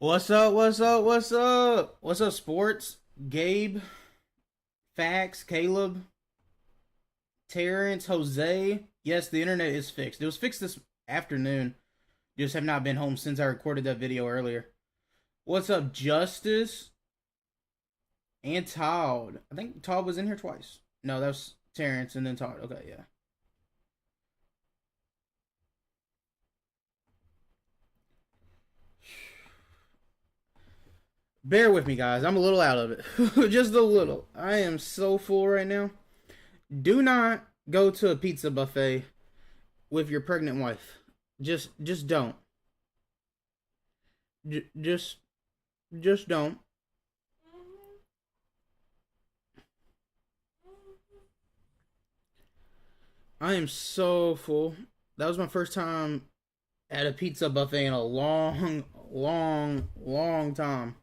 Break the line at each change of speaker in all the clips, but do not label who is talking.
What's up? What's up? What's up? What's up, sports? Gabe, Fax, Caleb, Terrence, Jose. Yes, the internet is fixed. It was fixed this afternoon. Just have not been home since I recorded that video earlier. What's up, Justice and Todd? I think Todd was in here twice. No, that was Terrence and then Todd. Okay, yeah. Bear with me, guys. I'm a little out of it. Just a little. I am so full right now. Do not go to a pizza buffet with your pregnant wife. Just don't. J- just just don't. I am so full. That was my first time at a pizza buffet in a long time.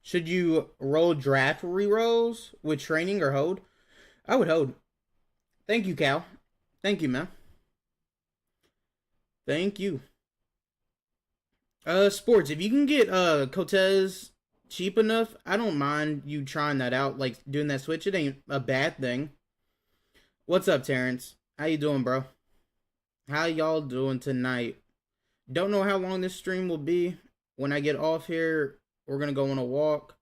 Should you roll draft rerolls with training or hold? I would hold. Thank you, Cal. Thank you, man. Thank you. Sports. If you can get Cortez cheap enough, I don't mind you trying that out, like doing that switch. It ain't a bad thing. What's up, Terrence? How you doing, bro? How y'all doing tonight? Don't know how long this stream will be. When I get off here, we're gonna go on a walk,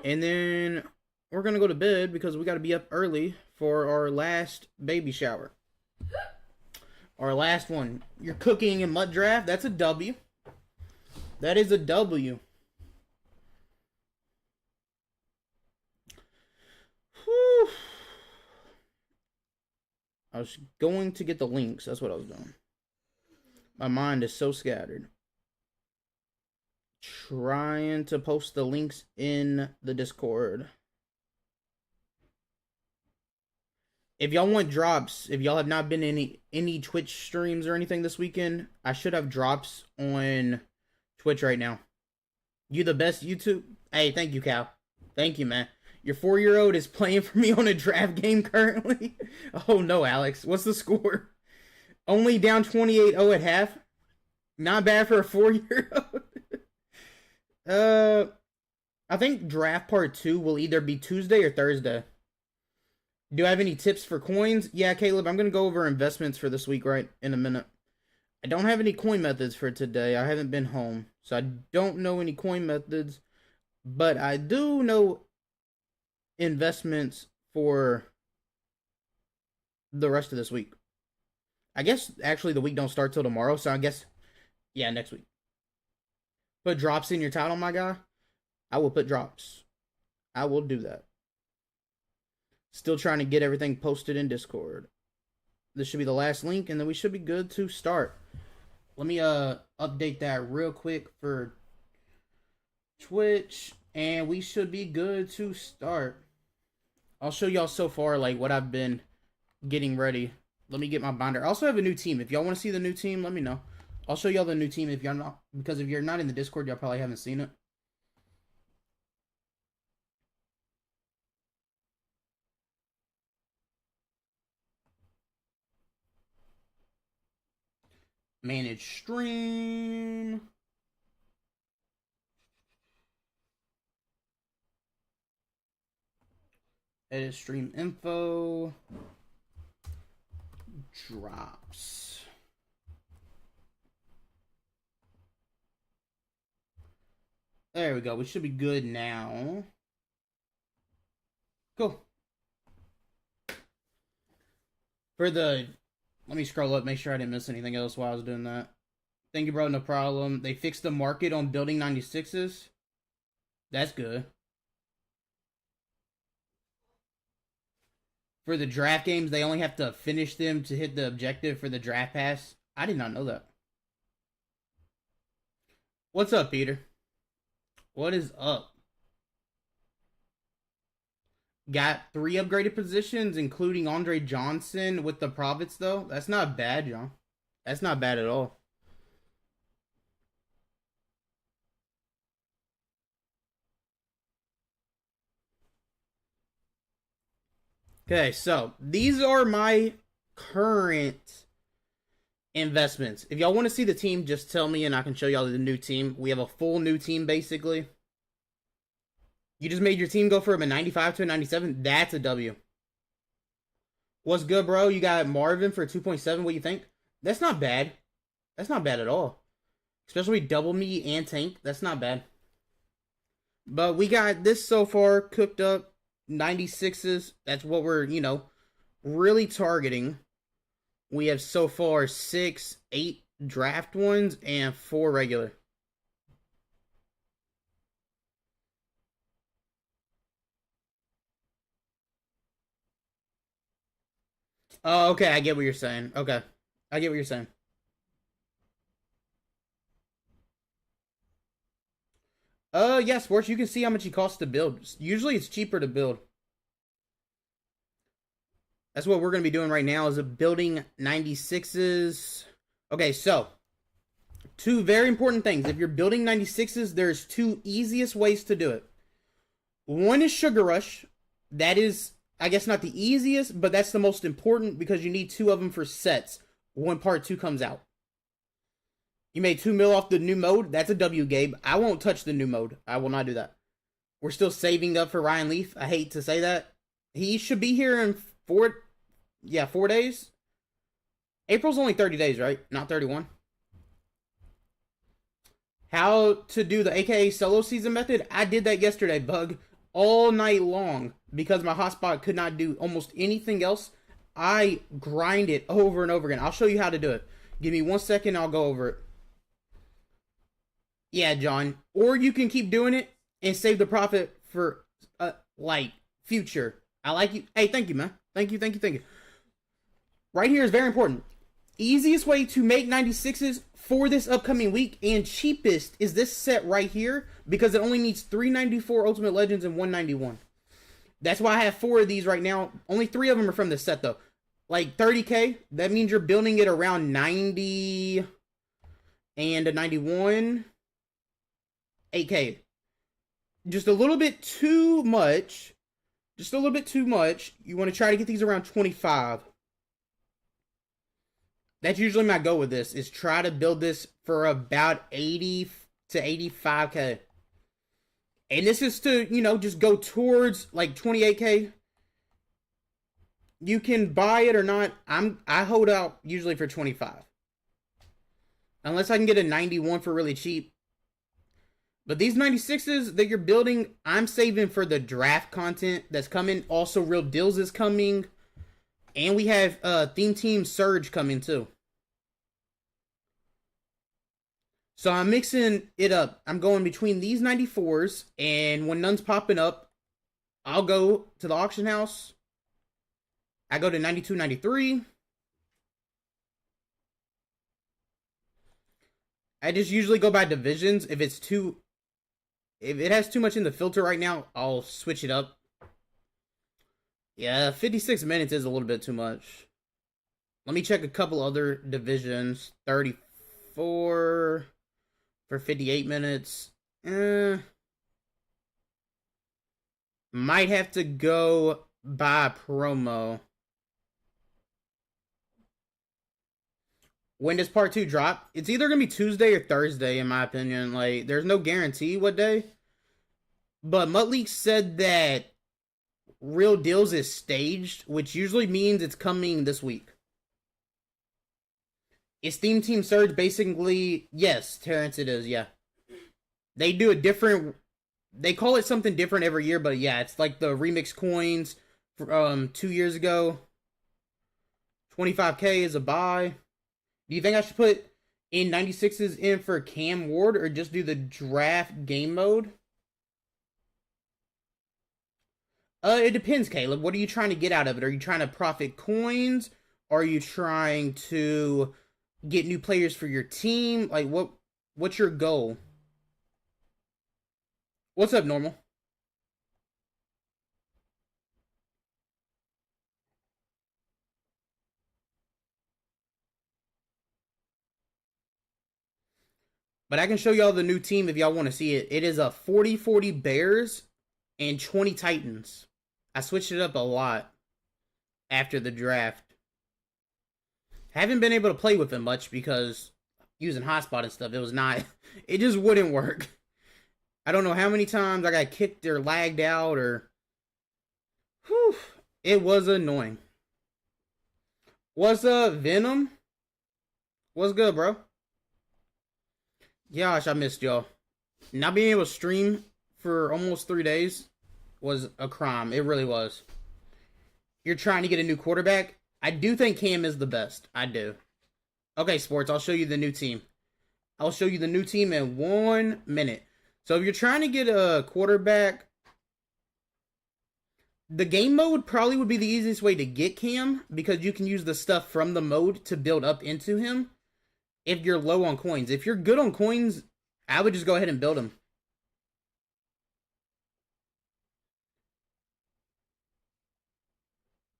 and then we're gonna go to bed because we gotta be up early for our last baby shower. Our last one. You're cooking in mud draft. That's a W. That is a W. Whew. I was going to get the links. That's what I was doing. My mind is so scattered. Trying to post the links in the Discord. If y'all want drops, if y'all have not been in any Twitch streams or anything this weekend, I should have drops on Twitch right now. You the best YouTube? Hey, thank you, Cal. Thank you, man. Your 4-year-old is playing for me on a draft game currently. Oh no, Alex. What's the score? Only down 28-0 at half. Not bad for a 4-year-old. I think draft part 2 will either be Tuesday or Thursday. Do I have any tips for coins? Yeah, Caleb, I'm going to go over investments for this week right in a minute. I don't have any coin methods for today. I haven't been home, so I don't know any coin methods, but I do know investments for the rest of this week. I guess actually the week don't start till tomorrow, so I guess yeah, next week. Put drops in your title, my guy. I will put drops. I will do that. Still trying to get everything posted in Discord. This should be the last link, and then we should be good to start. Let me update that real quick for Twitch, and we should be good to start. I'll show y'all so far like what I've been getting ready. Let me get my binder. I also have a new team. If y'all want to see the new team, let me know. I'll show y'all the new team if y'all not, because if you're not in the Discord, y'all probably haven't seen it. Manage stream. Edit stream info. Drops. There we go. We should be good now. Cool. For the... Let me scroll up, make sure I didn't miss anything else while I was doing that. Thank you, bro. No problem. They fixed the market on building 96s. That's good. For the draft games, they only have to finish them to hit the objective for the draft pass. I did not know that. What's up, Peter? What is up? Got 3 upgraded positions, including Andre Johnson with the Prophets, though. That's not bad, John. That's not bad at all. Okay, so these are my current investments. If y'all want to see the team, just tell me and I can show y'all the new team. We have a full new team basically. You just made your team go from a 95 to a 97. That's a W. What's good, bro? You got Marvin for 2.7. What do you think? That's not bad. That's not bad at all. Especially double me and tank. That's not bad. But we got this so far cooked up. 96s. That's what we're, really targeting. We have so far 6, 8 draft ones and 4 regular. Oh, okay. I get what you're saying. Okay. I get what you're saying. Yeah, sports, you can see how much it costs to build. Usually it's cheaper to build. That's what we're going to be doing right now is building 96s. Okay, so 2 very important things. If you're building 96s, there's 2 easiest ways to do it. One is Sugar Rush. That is, I guess, not the easiest, but that's the most important because you need 2 of them for sets when part 2 comes out. You made 2 mil off the new mode. That's a W, Gabe. I won't touch the new mode. I will not do that. We're still saving up for Ryan Leaf. I hate to say that. He should be here in 4 days. April's only 30 days, right? Not 31. How to do the AKA solo season method? I did that yesterday, Bug, all night long because my hotspot could not do almost anything else. I grind it over and over again. I'll show you how to do it. Give me 1 second. I'll go over it. Yeah, John. Or you can keep doing it and save the profit for, future. I like you. Hey, thank you, man. Thank you. Right here is very important. Easiest way to make 96s for this upcoming week and cheapest is this set right here because it only needs 394 Ultimate Legends and 191. That's why I have 4 of these right now. Only 3 of them are from this set, though. Like 30k, that means you're building it around 90 and a 91. 8k. Just a little bit too much. You want to try to get these around 25. That's usually my goal with this, is try to build this for about 80 to 85k. And this is to, just go towards like 28k. You can buy it or not. I hold out usually for 25. Unless I can get a 91 for really cheap. But these 96s that you're building, I'm saving for the draft content that's coming. Also, Real Deals is coming. And we have Theme Team Surge coming too. So I'm mixing it up. I'm going between these 94s. And when none's popping up, I'll go to the auction house. I go to 92, 93. I just usually go by divisions. If it has too much in the filter right now, I'll switch it up. Yeah, 56 minutes is a little bit too much. Let me check a couple other divisions. 34 for 58 minutes. Might have to go by promo. When does part 2 drop? It's either going to be Tuesday or Thursday, in my opinion. Like, there's no guarantee what day. But Mutleak said that Real Deals is staged, which usually means it's coming this week. Is Theme Team Surge basically... Yes, Terrence, it is, yeah. They do a different... They call it something different every year, but yeah, it's like the remix coins from 2 years ago. 25k is a buy. Do you think I should put in 96s in for Cam Ward or just do the draft game mode? It depends, Caleb. What are you trying to get out of it? Are you trying to profit coins? Are you trying to get new players for your team? Like, what's your goal? What's up, Normal? But I can show y'all the new team if y'all want to see it. It is a 40-40 Bears and 20 Titans. I switched it up a lot. after the draft. Haven't been able to play with him much because using hotspot and stuff, it was not, it just wouldn't work. I don't know how many times I got kicked or lagged out or, whew, it was annoying. What's up, Venom? What's good, bro? Gosh, I missed y'all. Not being able to stream for almost 3 days was a crime. It really was. You're trying to get a new quarterback. I do think Cam is the best. I do. Okay, sports, I'll show you the new team. I'll show you the new team in 1 minute. So if you're trying to get a quarterback, the game mode probably would be the easiest way to get Cam because you can use the stuff from the mode to build up into him if you're low on coins. If you're good on coins, I would just go ahead and build him.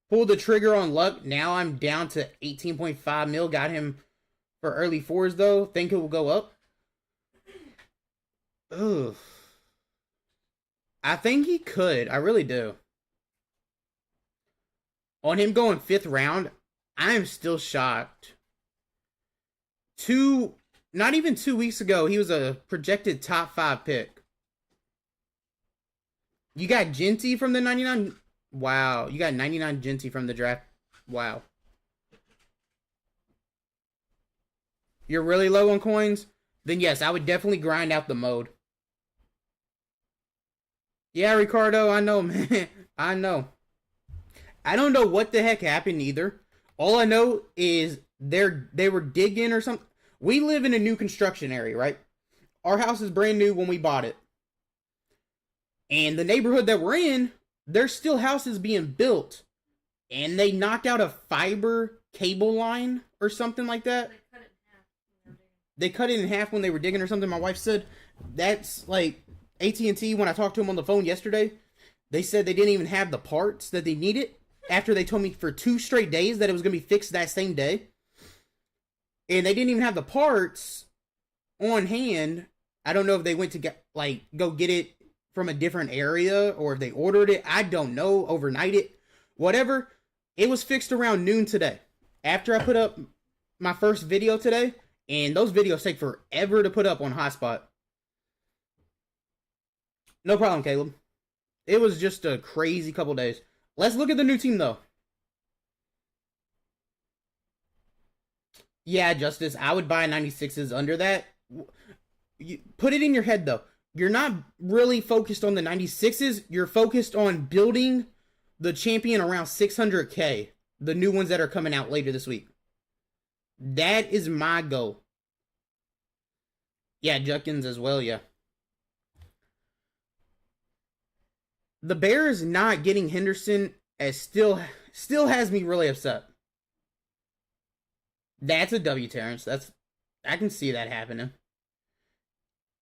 Pull the trigger on luck. Now I'm down to 18.5 mil. Got him for early fours, though. Think it will go up? Ugh. I think he could. I really do. On him going 5th round, I am still shocked. Not even 2 weeks ago, he was a projected top 5 pick. You got Genty from the 99. Wow, you got 99 Genty from the draft. Wow. You're really low on coins? Then yes, I would definitely grind out the mode. Yeah, Ricardo, I know, man. I know. I don't know what the heck happened either. All I know is they were digging or something. We live in a new construction area, right? Our house is brand new when we bought it. And the neighborhood that we're in, there's still houses being built. And they knocked out a fiber cable line or something like that. They cut it in half when they were digging or something. My wife said that's like AT&T. When I talked to them on the phone yesterday, they said they didn't even have the parts that they needed after they told me for 2 straight days that it was going to be fixed that same day. And they didn't even have the parts on hand. I don't know if they went to go get it from a different area or if they ordered it. I don't know. Overnight it. Whatever. It was fixed around noon today. After I put up my first video today. And those videos take forever to put up on Hotspot. No problem, Caleb. It was just a crazy couple days. Let's look at the new team, though. Yeah, Justice, I would buy 96s under that. You put it in your head, though. You're not really focused on the 96s. You're focused on building the champion around 600K. The new ones that are coming out later this week. That is my goal. Yeah, Judkins as well, yeah. The Bears not getting Henderson as still has me really upset. That's a W, Terrence. I can see that happening.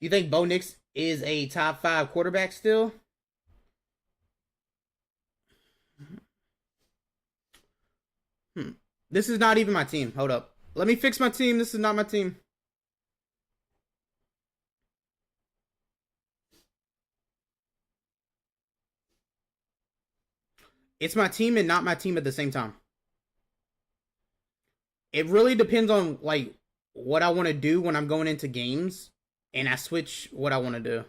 You think Bo Nix is a top 5 quarterback still? This is not even my team. Hold up. Let me fix my team. This is not my team. It's my team and not my team at the same time. It really depends on like what I want to do when I'm going into games, and I switch what I want to do.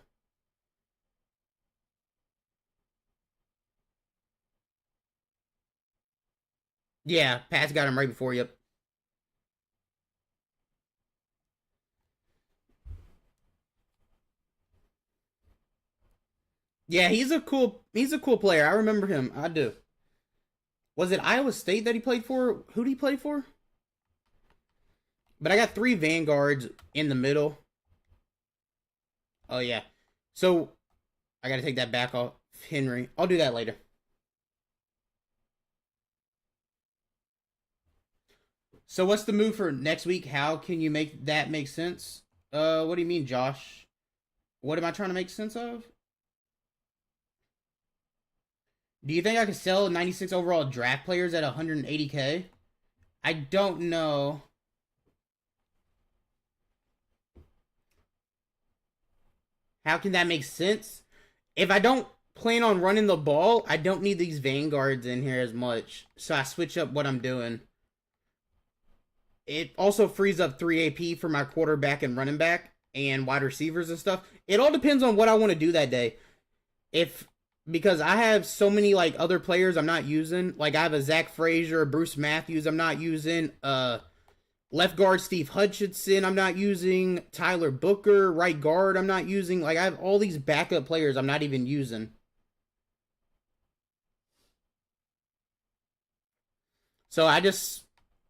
Yeah, Pat's got him right before you. Yeah, he's a cool player. I remember him. I do. Was it Iowa State that he played for? Who did he play for? But I got 3 Vanguards in the middle. Oh, yeah. So, I got to take that back off Henry. I'll do that later. So, what's the move for next week? How can you make that make sense? What do you mean, Josh? What am I trying to make sense of? Do you think I could sell 96 overall draft players at 180K? I don't know. How can that make sense? If I don't plan on running the ball, I don't need these vanguards in here as much. So I switch up what I'm doing. It also frees up 3 AP for my quarterback and running back and wide receivers and stuff. It all depends on what I want to do that day. Because I have so many like other players I'm not using. Like I have a Zach Frazier, Bruce Matthews I'm not using. Left guard Steve Hutchinson I'm not using. Tyler Booker, right guard I'm not using. Like I have all these backup players I'm not even using. So I just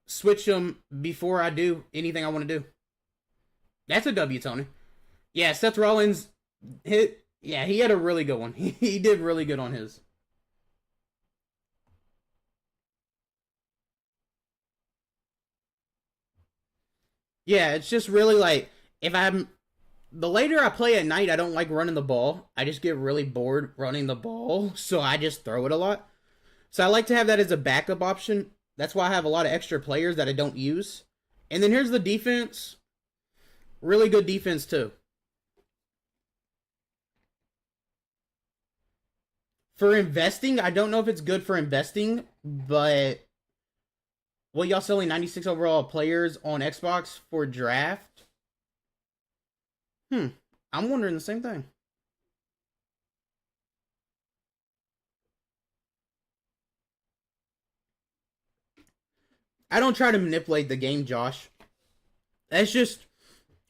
switch them before I do anything I want to do. That's a W, Tony. Yeah, Seth Rollins hit. Yeah, he had a really good one. He did really good on his. Yeah, it's just really like if I'm the later I play at night, I don't like running the ball. I just get really bored running the ball, so I just throw it a lot. So I like to have that as a backup option. That's why I have a lot of extra players that I don't use. And then here's the defense. Really good defense too. For investing, I don't know if it's good for investing, but what y'all selling 96 overall players on Xbox for draft? I'm wondering the same thing. I don't try to manipulate the game, Josh. That's just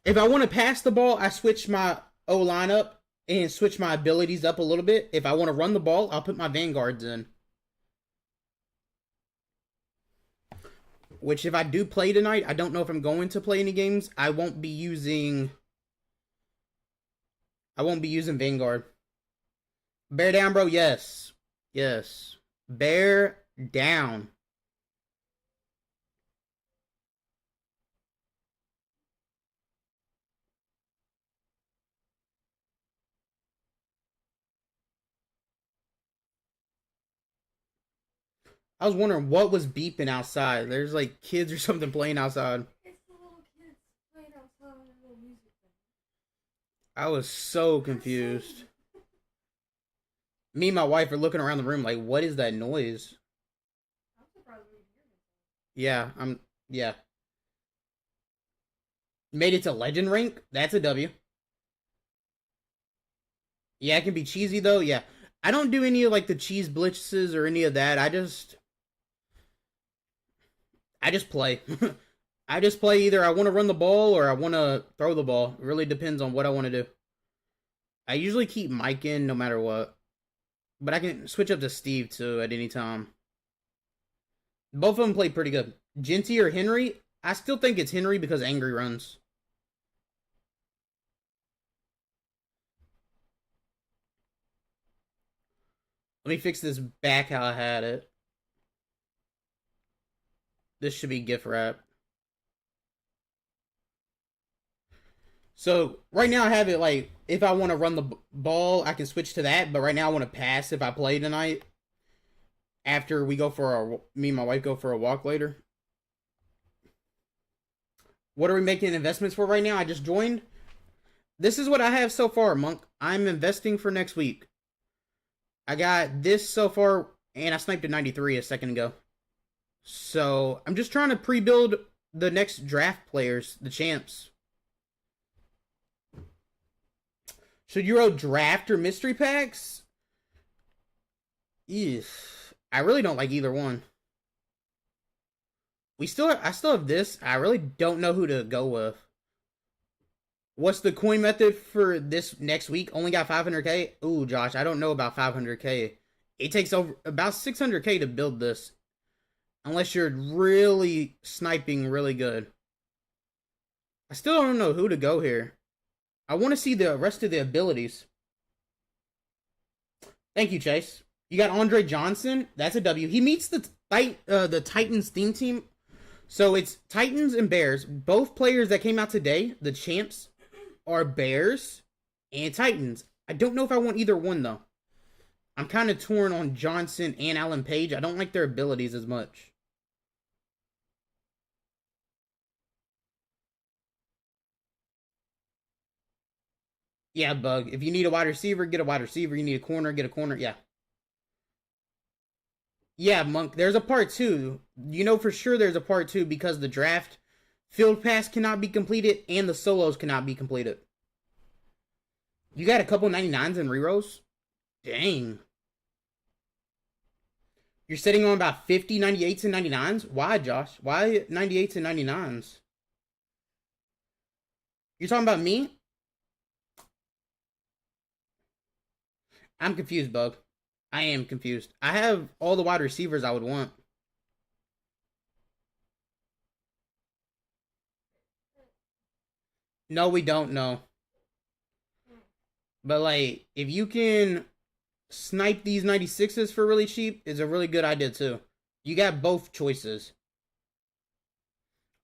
if I want to pass the ball, I switch my O line up and switch my abilities up a little bit. If I want to run the ball, I'll put my vanguards in. Which if I do play tonight, I don't know if I'm going to play any games. I won't be using Vanguard. Bear down, bro. Yes. Yes. Bear down. I was wondering what was beeping outside. There's like kids or something playing outside.
It's the little kids playing outside and little music thing.
I was so confused. Me and my wife are looking around the room like, what is that noise?
I'm surprised we didn't hear this.
Yeah. Made it to legend rank? That's a W. Yeah, it can be cheesy though. Yeah. I don't do any of like the cheese blitzes or any of that. I just play. I just play either I want to run the ball or I want to throw the ball. It really depends on what I want to do. I usually keep Mike in no matter what. But I can switch up to Steve too at any time. Both of them play pretty good. Genty or Henry? I still think it's Henry because Angry runs. Let me fix this back how I had it. This should be gift wrap. So right now I have it like if I want to run the ball, I can switch to that. But right now I want to pass if I play tonight. After we go for me and my wife go for a walk later. What are we making investments for right now? I just joined. This is what I have so far, Monk. I'm investing for next week. I got this so far, and I sniped a 93 a second ago. So I'm just trying to pre-build the next draft players, the champs. Should you roll draft or mystery packs? I really don't like either one. I still have this. I really don't know who to go with. What's the coin method for this next week? Only got 500k? Ooh, Josh, I don't know about 500k. It takes over about 600k to build this. Unless you're really sniping really good. I still don't know who to go here. I want to see the rest of the abilities. Thank you, Chase. You got Andre Johnson. That's a W. He meets the Titans theme team. So it's Titans and Bears. Both players that came out today, the champs, are Bears and Titans. I don't know if I want either one, though. I'm kind of torn on Johnson and Alan Page. I don't like their abilities as much. Yeah, Bug. If you need a wide receiver, get a wide receiver. You need a corner, get a corner. Yeah. Yeah, Monk. There's a part two. You know for sure there's a part two because the draft field pass cannot be completed and the solos cannot be completed. You got a couple 99s and rerolls? Dang. You're sitting on about 50 98s and 99s? Why, Josh? Why 98s and 99s? You're talking about me? I'm confused, Bug. I am confused. I have all the wide receivers I would want. No, we don't know. But, like, if you can snipe these 96s for really cheap, is a really good idea, too. You got both choices.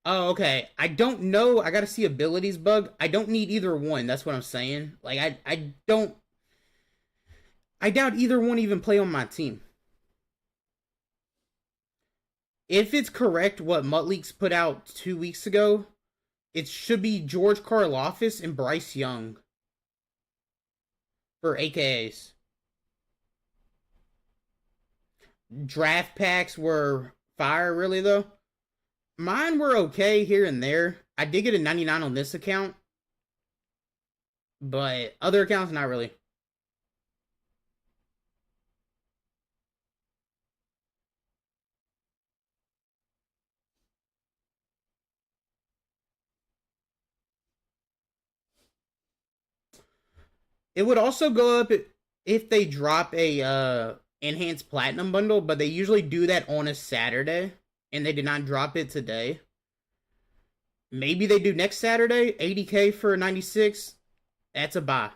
Oh, okay. I don't know. I gotta see abilities, Bug. I don't need either one. That's what I'm saying. Like, I don't. I doubt either one even play on my team. If it's correct what Mutleaks put out 2 weeks ago, it should be George Karlaftis and Bryce Young for AKAs. Draft packs were fire, really, though. Mine were okay here and there. I did get a 99 on this account, but other accounts, not really. It would also go up if they drop a enhanced platinum bundle, but they usually do that on a Saturday, and they did not drop it today. Maybe they do next Saturday. 80k for 96. That's a buy.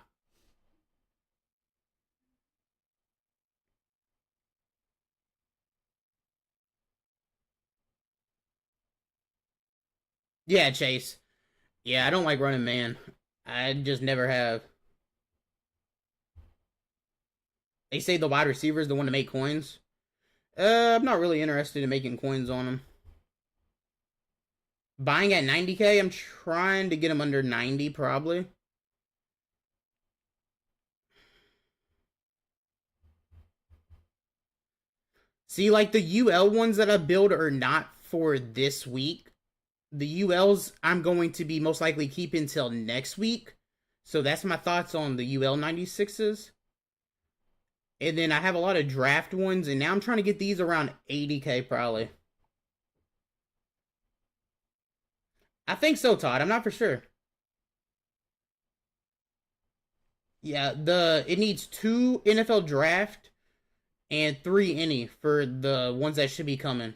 Yeah, Chase. Yeah, I don't like running man. I just never have. They say the wide receiver is the one to make coins. I'm not really interested in making coins on them. Buying at 90k, I'm trying to get them under 90 probably. See, like the UL ones that I build are not for this week. The ULs I'm going to be most likely keep until next week. So that's my thoughts on the UL 96s. And then I have a lot of draft ones, and now I'm trying to get these around 80k probably. I think so, Todd. I'm not for sure. Yeah, it needs 2 NFL draft and 3 any for the ones that should be coming.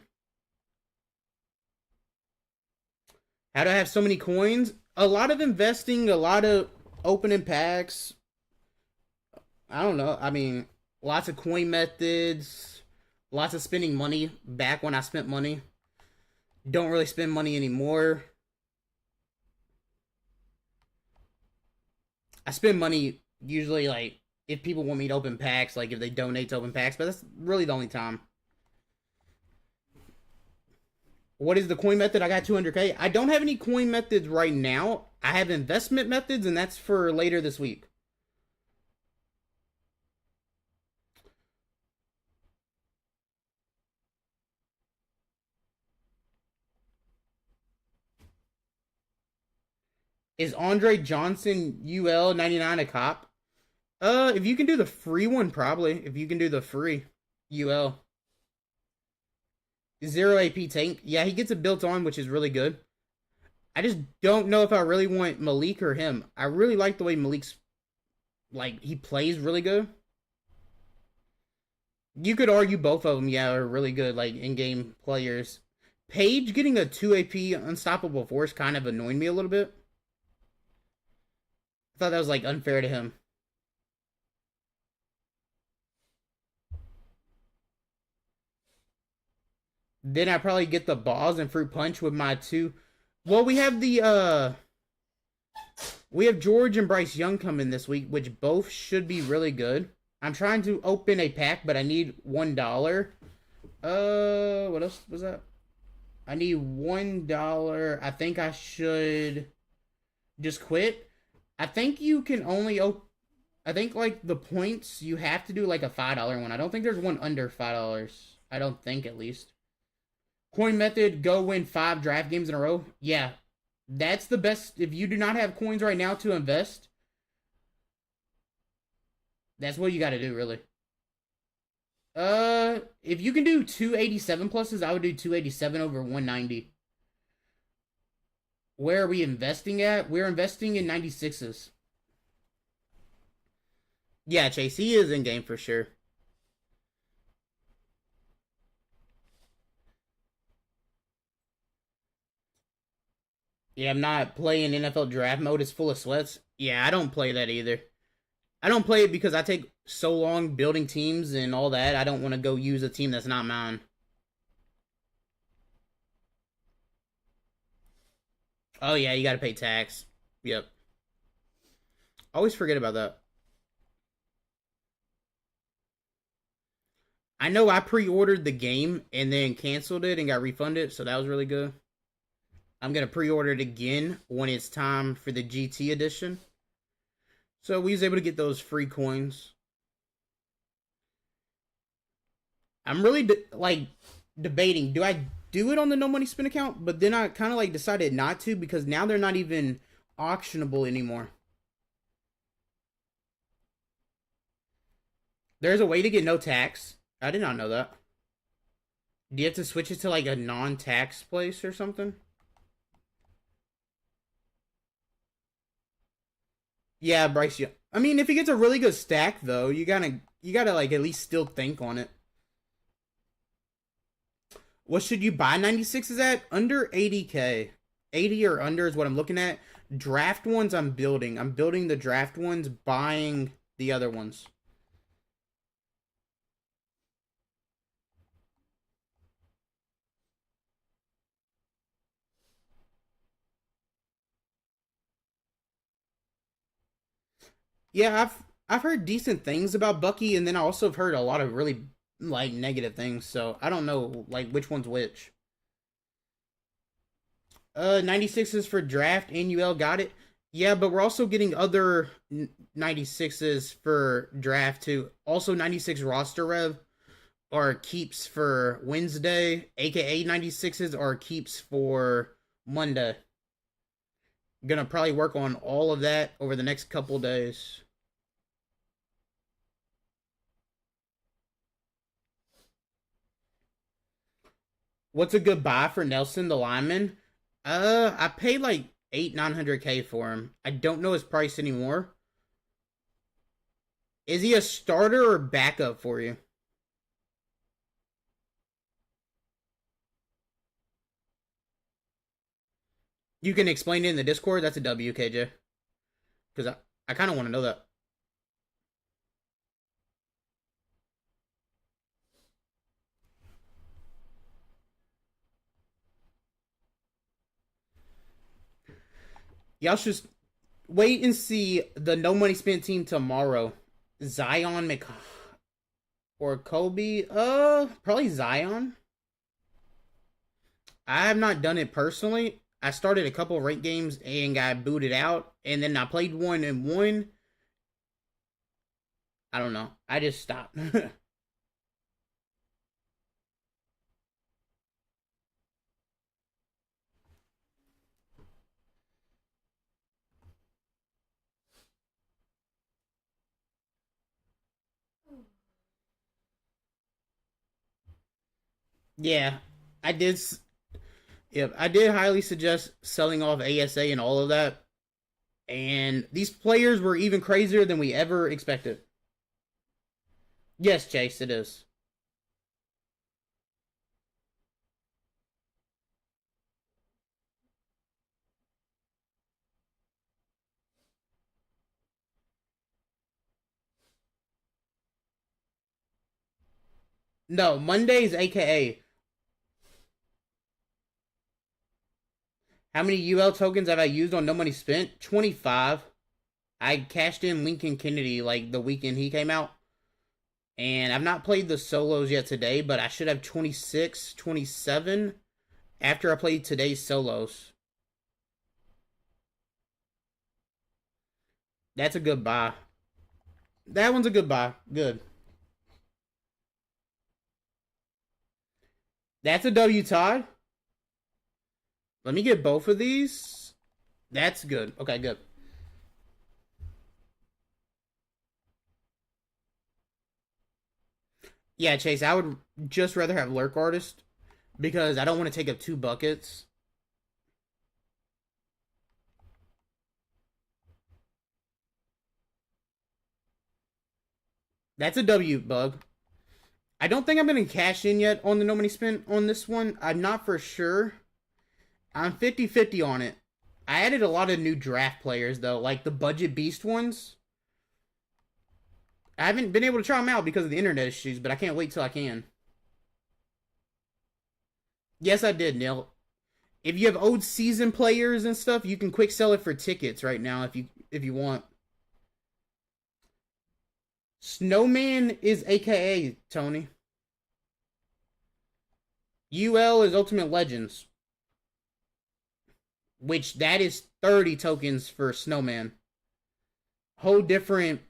How do I have so many coins? A lot of investing, a lot of opening packs. I don't know. I mean, lots of coin methods, lots of spending money back when I spent money. Don't really spend money anymore. I spend money usually like if people want me to open packs, like if they donate to open packs, but that's really the only time. What is the coin method? I got 200k. I don't have any coin methods right now. I have investment methods, and that's for later this week. Is Andre Johnson UL 99 a cop? If you can do the free one, probably. If you can do the free UL. Zero AP tank. Yeah, he gets it built on, which is really good. I just don't know if I really want Malik or him. I really like the way Malik's, like, he plays really good. You could argue both of them, yeah, are really good, like, in-game players. Page getting a 2 AP unstoppable force kind of annoyed me a little bit. I thought that was, like, unfair to him. Then I probably get the balls and fruit punch with my 2. Well, we have we have George and Bryce Young coming this week, which both should be really good. I'm trying to open a pack, but I need $1. What else was that? I need $1. I think I should just quit. I think you can only I think like the points you have to do like a $5 one. I don't think there's one under $5. I don't think at least. Coin method, go win 5 draft games in a row. Yeah, that's the best. If you do not have coins right now to invest, that's what you got to do, really. If you can do 287 pluses, I would do 287 over 190. Where are we investing at? We're investing in 96s. Yeah, Chase, he is in game for sure. Yeah, I'm not playing NFL draft mode. It's full of sweats. Yeah, I don't play that either. I don't play it because I take so long building teams and all that. I don't want to go use a team that's not mine. Oh yeah, you got to pay tax. Yep. Always forget about that. I know I pre-ordered the game and then canceled it and got refunded, so that was really good. I'm gonna pre-order it again when it's time for the GT edition. So we was able to get those free coins. I'm really like debating, do I do it on the no money spin account? But then I kind of like decided not to because now they're not even auctionable anymore. There's a way to get no tax. I did not know that. Do you have to switch it to like a non-tax place or something? Yeah, Bryce. Yeah. I mean, if he gets a really good stack, though, you gotta like at least still think on it. What should you buy 96s at? Under 80K. 80 or under is what I'm looking at. Draft ones I'm building. I'm building the draft ones, buying the other ones. Yeah, I've heard decent things about Bucky, and then I also have heard a lot of really like negative things. So I don't know like which one's which. 96s for draft. NUL got it. Yeah, but we're also getting other 96s for draft too. Also 96 roster rev are keeps for Wednesday, aka 96s are keeps for Monday. Gonna probably work on all of that over the next couple days. What's a good buy for Nelson the lineman? I paid like 800-900K for him. I don't know his price anymore. Is he a starter or backup for you? You can explain it in the Discord. That's a WKJ. Because I kind of want to know that. Y'all should wait and see the no money spent team tomorrow. Zion Mc or Kobe. Probably Zion. I have not done it personally. I started a couple of ranked games and got booted out, and then I played one and won. I don't know. I just stopped. Yeah, I did. Yep, I did highly suggest selling off ASA and all of that. And these players were even crazier than we ever expected. Yes, Chase, it is. No, Mondays, aka how many UL tokens have I used on no money spent? 25. I cashed in Lincoln Kennedy like the weekend he came out. And I've not played the solos yet today, but I should have 26, 27 after I played today's solos. That's a good buy. That one's a good buy. Good. That's a W, Todd. Let me get both of these. That's good. Okay, good. Yeah, Chase, I would just rather have Lurk Artist because I don't want to take up 2 buckets. That's a W, Bug. I don't think I'm going to cash in yet on the no money spent on this one. I'm not for sure. I'm 50-50 on it. I added a lot of new draft players, though, like the Budget Beast ones. I haven't been able to try them out because of the internet issues, but I can't wait till I can. Yes, I did, Neil. If you have old season players and stuff, you can quick sell it for tickets right now if you want. Snowman is AKA, Tony. UL is Ultimate Legends. Which that is 30 tokens for Snowman. Whole different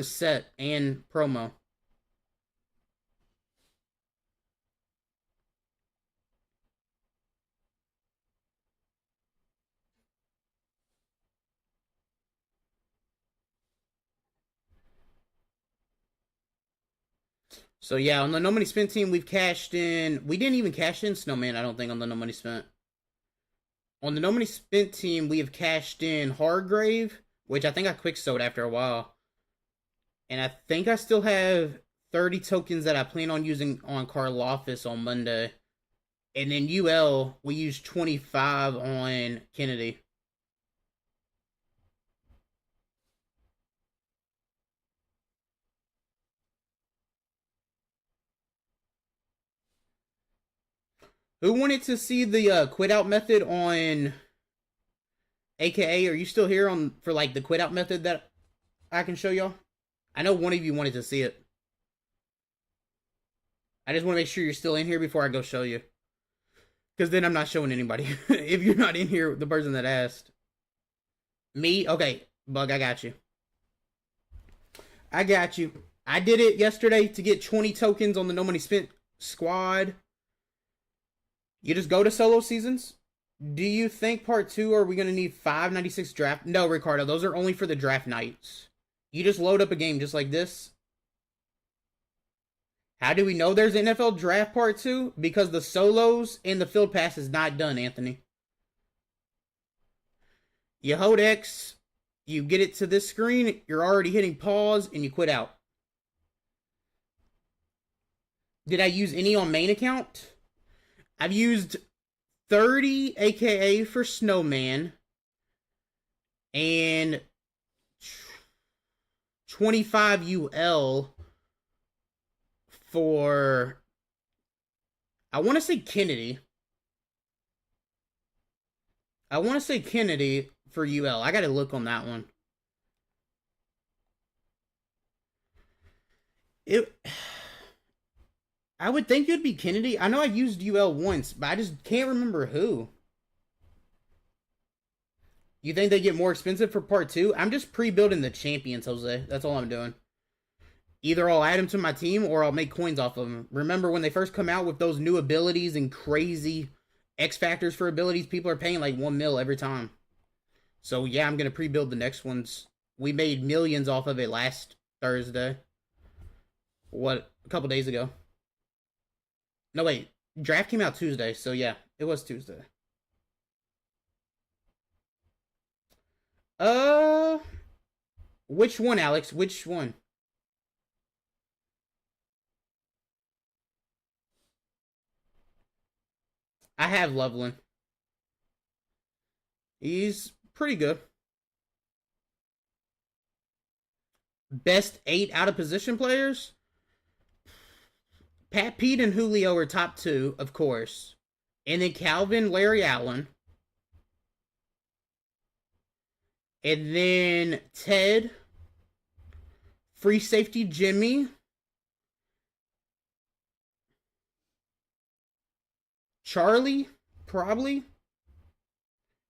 set and promo. So yeah, on the no money spent team, we've cashed in. We didn't even cash in Snowman, I don't think, on the no money spent. On the no money spent team, we have cashed in Hargrave, which I think I quick sold after a while. And I think I still have 30 tokens that I plan on using on Karlaftis on Monday. And then UL, we used 25 on Kennedy. Who wanted to see the quit out method on AKA? Are you still here on for like the quit out method that I can show y'all? I know one of you wanted to see it. I just want to make sure you're still in here before I go show you. Because then I'm not showing anybody. If you're not in here, the person that asked. Me? Okay, Bug, I got you. I got you. I did it yesterday to get 20 tokens on the no money spent squad. You just go to solo seasons. Do you think part 2 are we going to need 596 draft? No, Ricardo, those are only for the draft nights. You just load up a game just like this. How do we know there's NFL draft part 2? Because the solos and the field pass is not done, Anthony. You hold X, you get it to this screen, you're already hitting pause, and you quit out. Did I use any on main account? I've used 30 AKA for Snowman and 25 UL for, I want to say Kennedy. I want to say Kennedy for UL. I got to look on that one. I would think it'd be Kennedy. I know I used UL once, but I just can't remember who. You think they get more expensive for part 2? I'm just pre-building the champions, Jose. That's all I'm doing. Either I'll add them to my team or I'll make coins off of them. Remember when they first come out with those new abilities and crazy X factors for abilities, people are paying like 1 mil every time. So yeah, I'm going to pre-build the next ones. We made millions off of it last Thursday. What? A couple days ago. No, wait. Draft came out Tuesday, so yeah, it was Tuesday. Which one, Alex? Which one? I have Loveland. He's pretty good. Best 8 out of position players? Pat Pete and Julio are top 2, of course. And then Calvin, Larry Allen. And then Ted. Free safety Jimmy. Charlie, probably.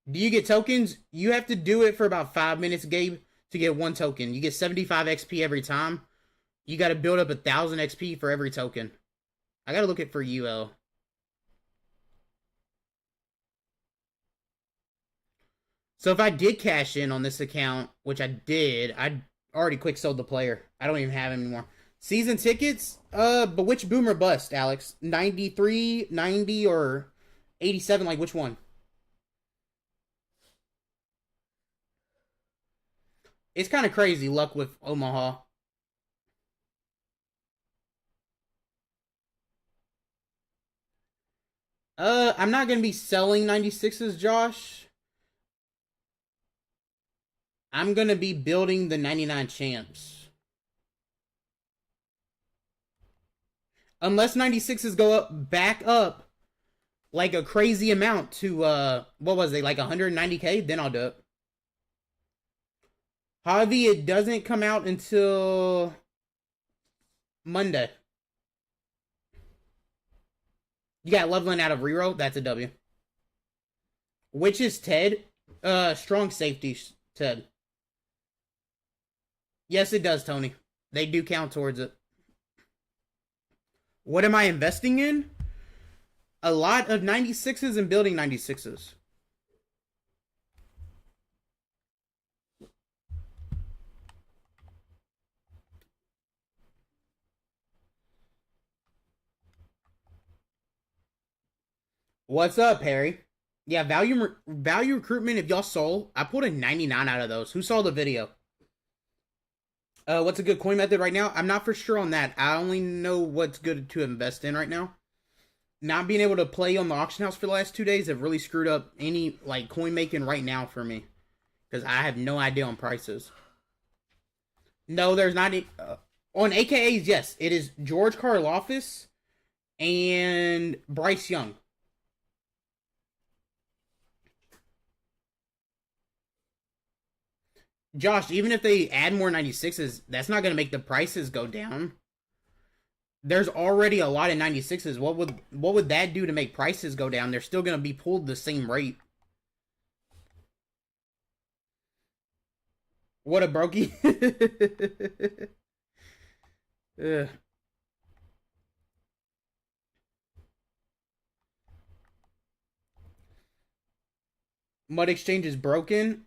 Do you get tokens? You have to do it for about 5 minutes, Gabe, to get one token. You get 75 XP every time. You got to build up 1,000 XP for every token. I got to look at for UL. So if I did cash in on this account, which I did, I already quick sold the player. I don't even have him anymore. Season tickets, but which boom or bust, Alex? 93, 90, or 87? Like which one? It's kind of crazy luck with Omaha. I'm not gonna be selling 96s, Josh. I'm gonna be building the 99 champs. Unless 96s go up back up like a crazy amount to what was it, like 190k, then I'll do it. Javi, it doesn't come out until Monday. You got Loveland out of Reroll. That's a W. Which is Ted? Strong safety, Ted. Yes, it does, Tony. They do count towards it. What am I investing in? A lot of 96s and building 96s. What's up, Harry? Yeah, value recruitment. If y'all sold, I pulled a 99 out of those. Who saw the video? What's a good coin method right now? I'm not for sure on that. I only know what's good to invest in right now. Not being able to play on the auction house for the last 2 days have really screwed up any like coin making right now for me because I have no idea on prices. No, there's not on AKAs. Yes, it is George Karlaftis and Bryce Young. Josh, even if they add more 96s, that's not going to make the prices go down. There's already a lot of 96s. What would that do to make prices go down? They're still going to be pulled the same rate. What a brokey. Mud Exchange is broken.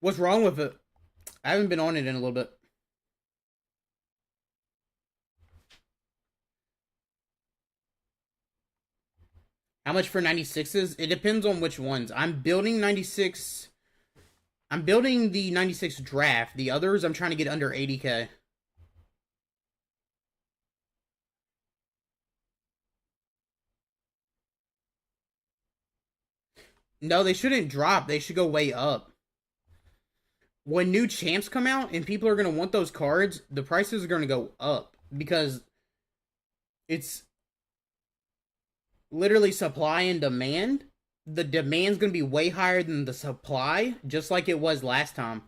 What's wrong with it? I haven't been on it in a little bit. How much for 96s? It depends on which ones. I'm building 96. I'm building the 96 draft. The others, I'm trying to get under 80k. No, they shouldn't drop. They should go way up. When new champs come out and people are going to want those cards, the prices are going to go up because it's literally supply and demand. The demand's going to be way higher than the supply, just like it was last time.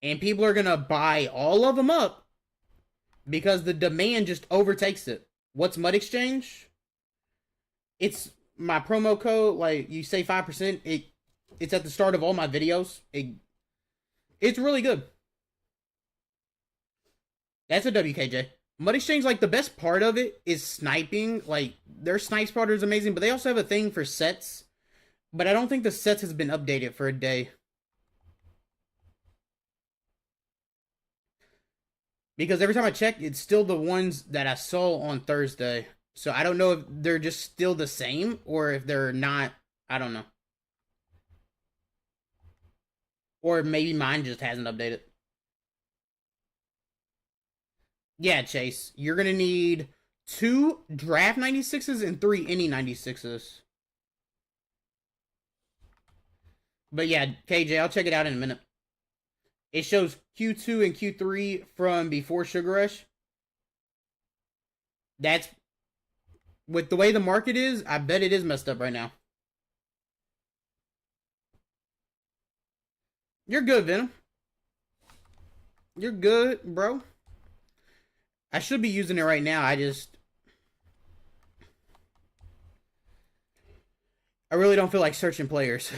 And people are going to buy all of them up because the demand just overtakes it. What's Mud Exchange? It's my promo code. Like, you say 5%. It's at the start of all my videos. It's really good. That's a WKJ. Mud Exchange, like, the best part of it is sniping. Like, their snipe spotter is amazing, but they also have a thing for sets. But I don't think the sets has been updated for a day. Because every time I check, it's still the ones that I saw on Thursday. So I don't know if they're just still the same or if they're not. I don't know. Or maybe mine just hasn't updated. Yeah, Chase. You're going to need 2 draft 96s and 3 any 96s. But yeah, KJ, I'll check it out in a minute. It shows Q2 and Q3 from before Sugar Rush. That's, with the way the market is, I bet it is messed up right now. You're good, Venom. You're good, bro. I should be using it right now. I really don't feel like searching players.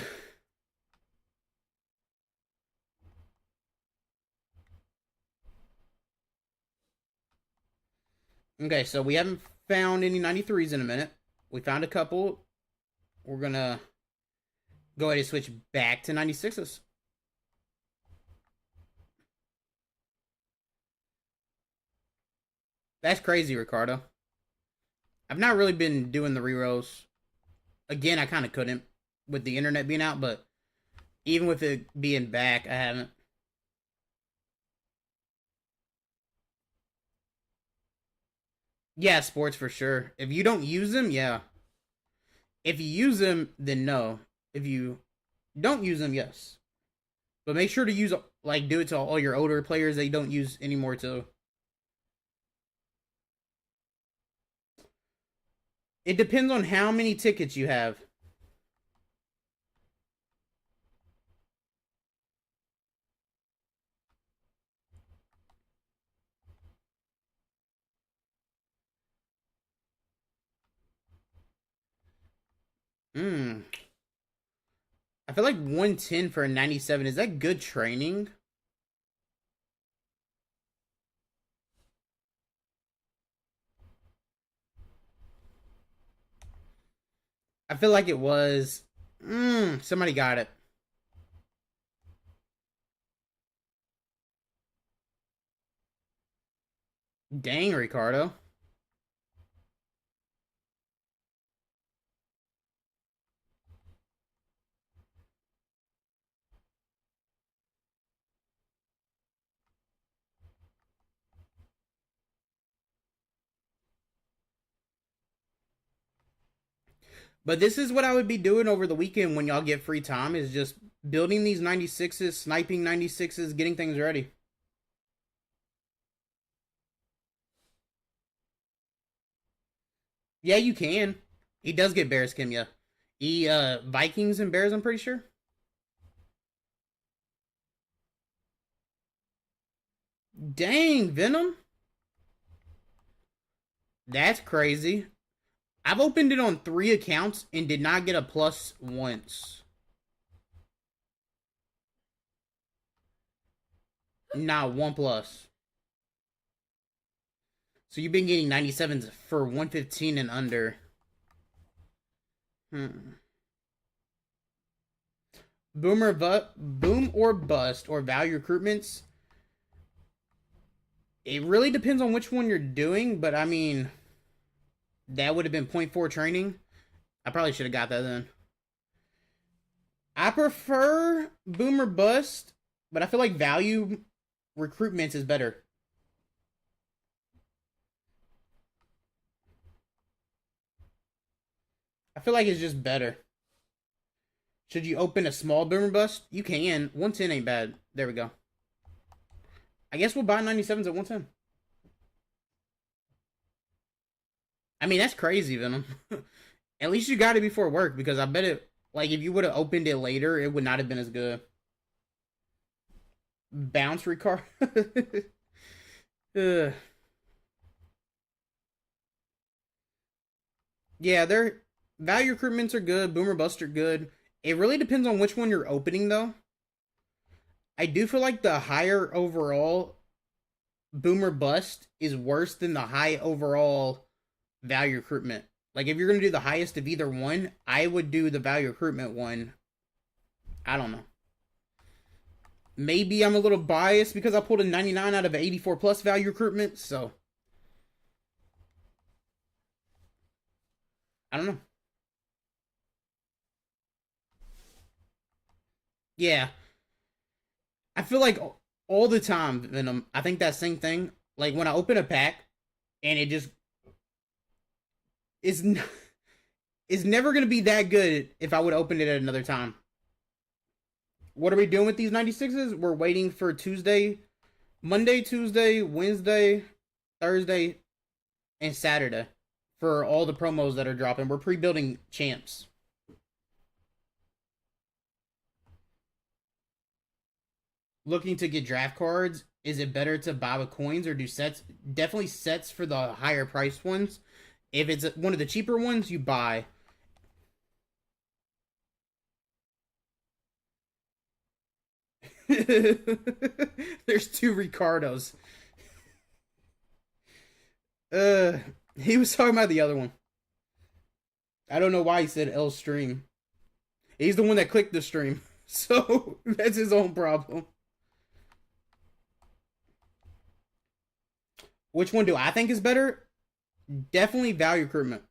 Okay, so we haven't found any 93s in a minute. We found a couple. We're gonna go ahead and switch back to 96s. That's crazy, Ricardo. I've not really been doing the rerolls. Again, I kind of couldn't with the internet being out, but even with it being back, I haven't. Yeah, sports for sure. If you don't use them, yeah. If you use them, then no. If you don't use them, yes. But make sure to use, like, do it to all your older players that you don't use anymore too. It depends on how many tickets you have. Hmm. I feel like 110 for a 97. Is that good training? I feel like it was. Somebody got it. Dang, Ricardo. But this is what I would be doing over the weekend when y'all get free time, is just building these 96s, sniping 96s, getting things ready. Yeah, you can. He does get Bears, Kim, yeah. Vikings and Bears, I'm pretty sure. Dang, Venom. That's crazy. I've opened it on 3 accounts and did not get a plus once. Not one plus. So you've been getting 97s for 115 and under. Boom or bust or value recruitments. It really depends on which one you're doing, but I mean, that would have been .4 training. I probably should have got that then. I prefer boom or bust, but I feel like value recruitments is better. I feel like it's just better. Should you open a small boomer bust? You can. 110 ain't bad. There we go. I guess we'll buy 97s at 110. I mean, that's crazy, Venom. At least you got it before work, because I bet it, like, if you would have opened it later, it would not have been as good. Bounce Ricard. Yeah, their value recruitments are good. Boomer bust are good. It really depends on which one you're opening, though. I do feel like the higher overall boomer bust is worse than the high overall value recruitment. Like, if you're going to do the highest of either one, I would do the value recruitment one. I don't know. Maybe I'm a little biased because I pulled a 99 out of an 84 plus value recruitment, so I don't know. Yeah, I feel like all the time, Venom, I think that same thing. Like, when I open a pack and it just is is never going to be that good if I would open it at another time. What are we doing with these 96s? We're waiting for Tuesday, Monday, Tuesday, Wednesday, Thursday, and Saturday for all the promos that are dropping. We're pre-building champs. Looking to get draft cards. Is it better to buy with coins or do sets? Definitely sets for the higher priced ones. If it's one of the cheaper ones, you buy. There's two Ricardos. He was talking about the other one. I don't know why he said L stream. He's the one that clicked the stream. So that's his own problem. Which one do I think is better? Definitely value recruitment.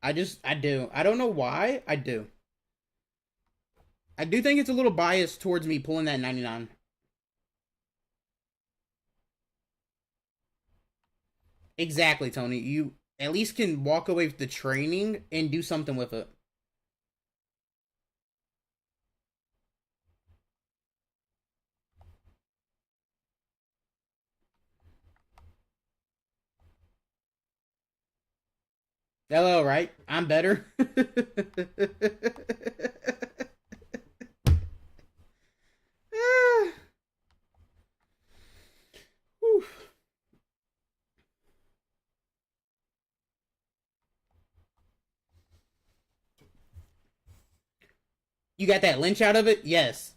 I do. I don't know why. I do. I do think it's a little biased towards me pulling that 99. Exactly, Tony. You at least can walk away with the training and do something with it. Hello, right? I'm better. You got that lynch out of it? Yes.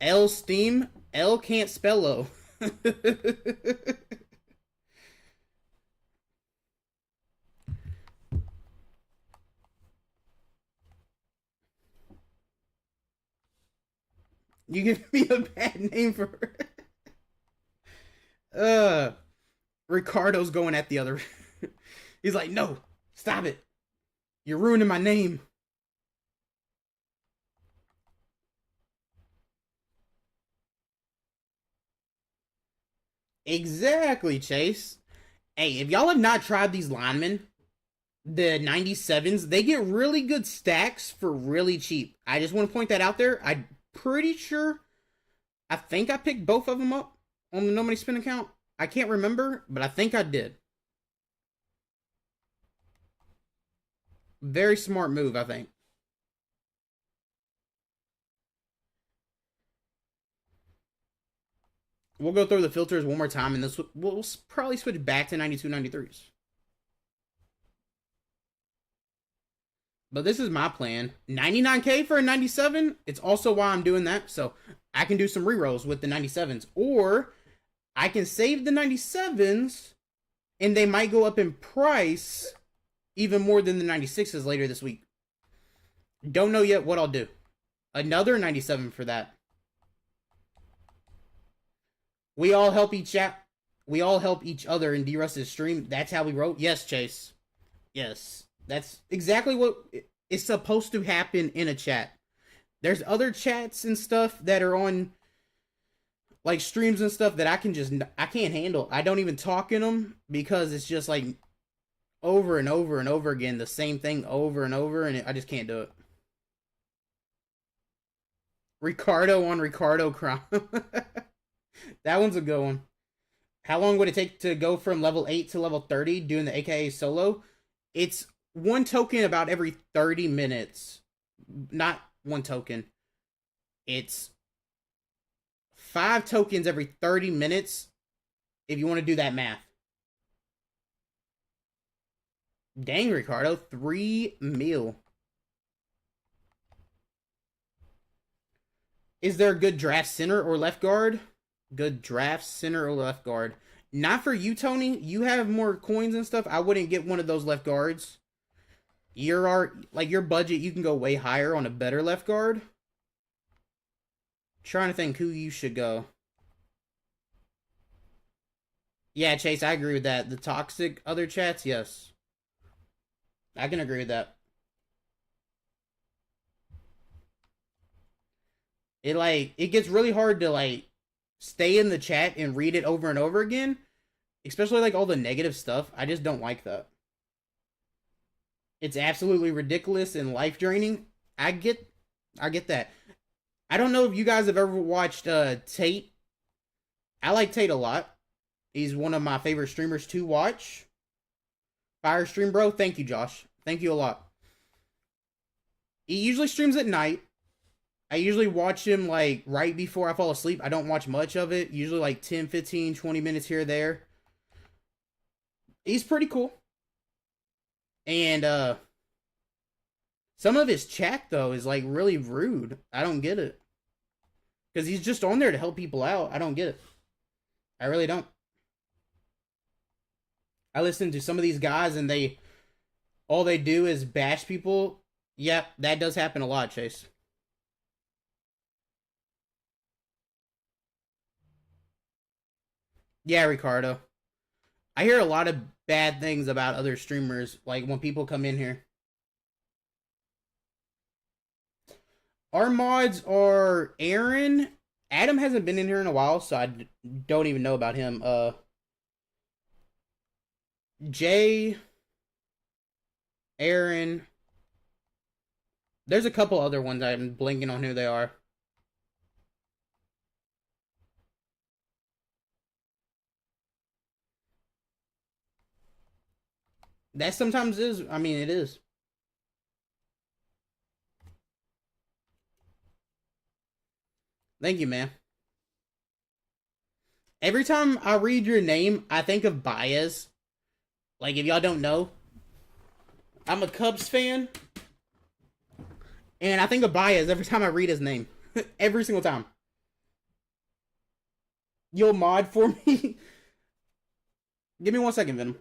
L Steam. L can't spell O. You give me a bad name for Ricardo's going at the other. He's like, no, stop it. You're ruining my name. Exactly, Chase. Hey, if y'all have not tried these linemen, the 97s, they get really good stacks for really cheap. I just want to point that out there. I'm pretty sure, I think I picked both of them up on the No Money Spin account. I can't remember, but I think I did. Very smart move, I think. We'll go through the filters one more time, and this we'll probably switch back to 92, 93s. But this is my plan. 99K for a 97. It's also why I'm doing that. So I can do some rerolls with the 97s. Or I can save the 97s, and they might go up in price even more than the 96s later this week. Don't know yet what I'll do. Another 97 for that. We all help each other in D-Russ's stream. That's how we wrote. Yes, Chase. Yes. That's exactly what is supposed to happen in a chat. There's other chats and stuff that are on like streams and stuff that I can't handle. I don't even talk in them because it's just like over and over and over again, the same thing over and over, and I just can't do it. Ricardo on Ricardo crime. That one's a good one. How long would it take to go from level 8 to level 30 doing the AKA solo? It's one token about every 30 minutes. Not one token. It's 5 tokens every 30 minutes if you want to do that math. Dang, Ricardo. 3 mil. Is there a good draft center or left guard? Good draft center or left guard. Not for you, Tony. You have more coins and stuff. I wouldn't get one of those left guards. Your budget, you can go way higher on a better left guard. Trying to think who you should go. Yeah, Chase, I agree with that. The toxic other chats, yes. I can agree with that. It gets really hard to stay in the chat and read it over and over again, especially all the negative stuff. I just don't like that. It's absolutely ridiculous and life draining. I get that. I don't know if you guys have ever watched Tate. I like Tate a lot. He's one of my favorite streamers to watch. Fire stream, bro. Thank you, Josh. Thank you a lot. He usually streams at night. I usually watch him right before I fall asleep. I don't watch much of it. Usually 10, 15, 20 minutes here or there. He's pretty cool. And some of his chat though is really rude. I don't get it. Because he's just on there to help people out. I don't get it. I really don't. I listen to some of these guys and all they do is bash people. Yep, that does happen a lot, Chase. Yeah, Ricardo. I hear a lot of bad things about other streamers, like when people come in here. Our mods are Aaron. Adam hasn't been in here in a while, so I don't even know about him. Jay, Aaron. There's a couple other ones I'm blinking on who they are. That sometimes is, I mean, it is. Thank you, man. Every time I read your name, I think of Baez. Like, if y'all don't know, I'm a Cubs fan. And I think of Baez every time I read his name. Every single time. You'll mod for me? Give me 1 second, Venom.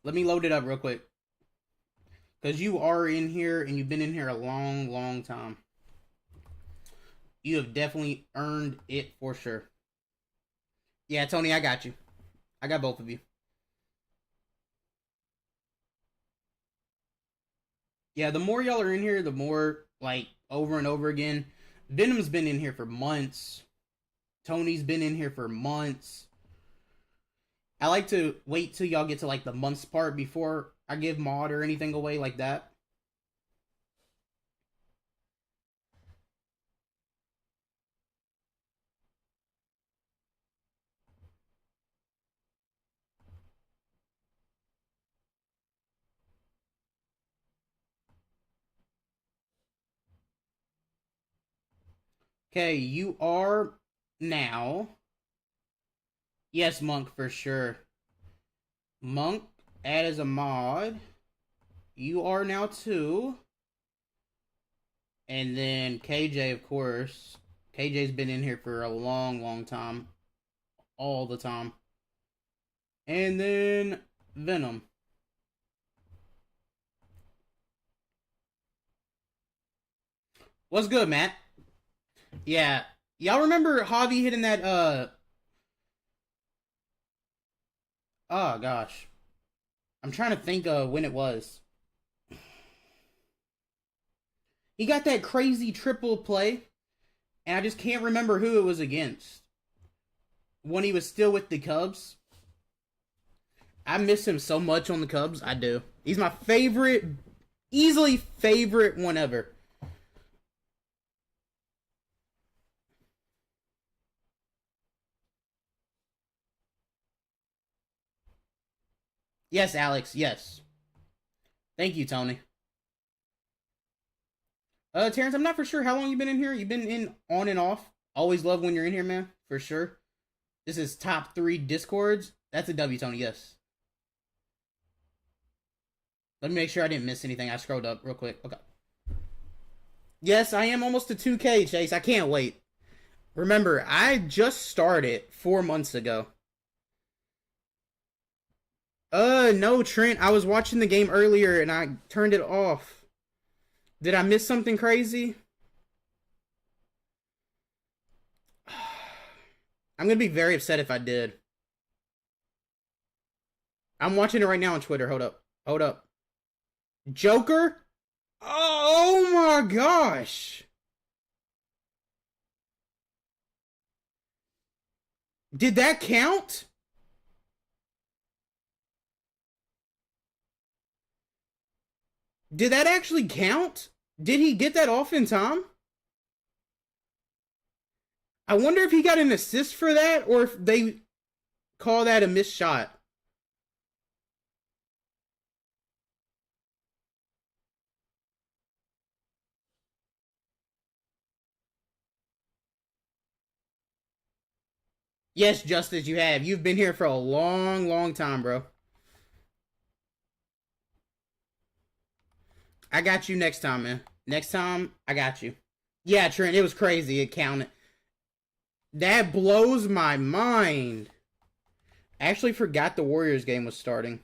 Let me load it up real quick. Because you are in here and you've been in here a long, long time. You have definitely earned it for sure. Yeah, Tony, I got you. I got both of you. Yeah, the more y'all are in here, the more, like, over and over again. Venom's been in here for months. Tony's been in here for months. I like to wait till y'all get to, like, the months part before I give mod or anything away like that. Okay, you are now. Yes, Monk, for sure. Monk, add as a mod. You are now 2. And then KJ, of course. KJ's been in here for a long, long time. All the time. And then Venom. What's good, Matt? Yeah. Y'all remember Javi hitting that, oh, gosh. I'm trying to think of when it was. He got that crazy triple play, and I just can't remember who it was against. When he was still with the Cubs. I miss him so much on the Cubs. I do. He's my favorite, easily favorite one ever. Yes, Alex. Yes. Thank you, Tony. Terrence, I'm not for sure how long you've been in here. You've been in on and off. Always love when you're in here, man. For sure. This is top 3 Discords. That's a W, Tony. Yes. Let me make sure I didn't miss anything. I scrolled up real quick. Okay. Yes, I am almost to 2K, Chase. I can't wait. Remember, I just started 4 months ago. No, Trent. I was watching the game earlier and I turned it off. Did I miss something crazy? I'm gonna be very upset if I did. I'm watching it right now on Twitter. Hold up. Hold up. Joker? Oh my gosh. Did that count? Did that actually count? Did he get that off in time? I wonder if he got an assist for that or if they call that a missed shot. Yes, Justice, you have. You've been here for a long, long time, bro. I got you next time, man. Next time, I got you. Yeah, Trent, it was crazy. It counted. That blows my mind. I actually forgot the Warriors game was starting.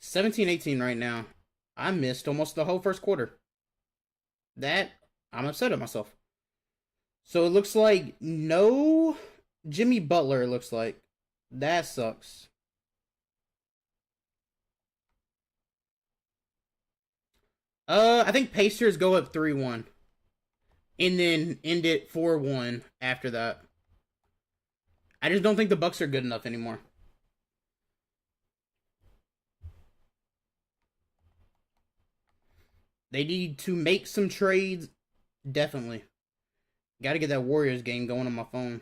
17-18 right now. I missed almost the whole first quarter. That, I'm upset at myself. So it looks like no Jimmy Butler, it looks like. That sucks. I think Pacers go up 3-1. And then end it 4-1 after that. I just don't think the Bucks are good enough anymore. They need to make some trades. Definitely. Got to get that Warriors game going on my phone.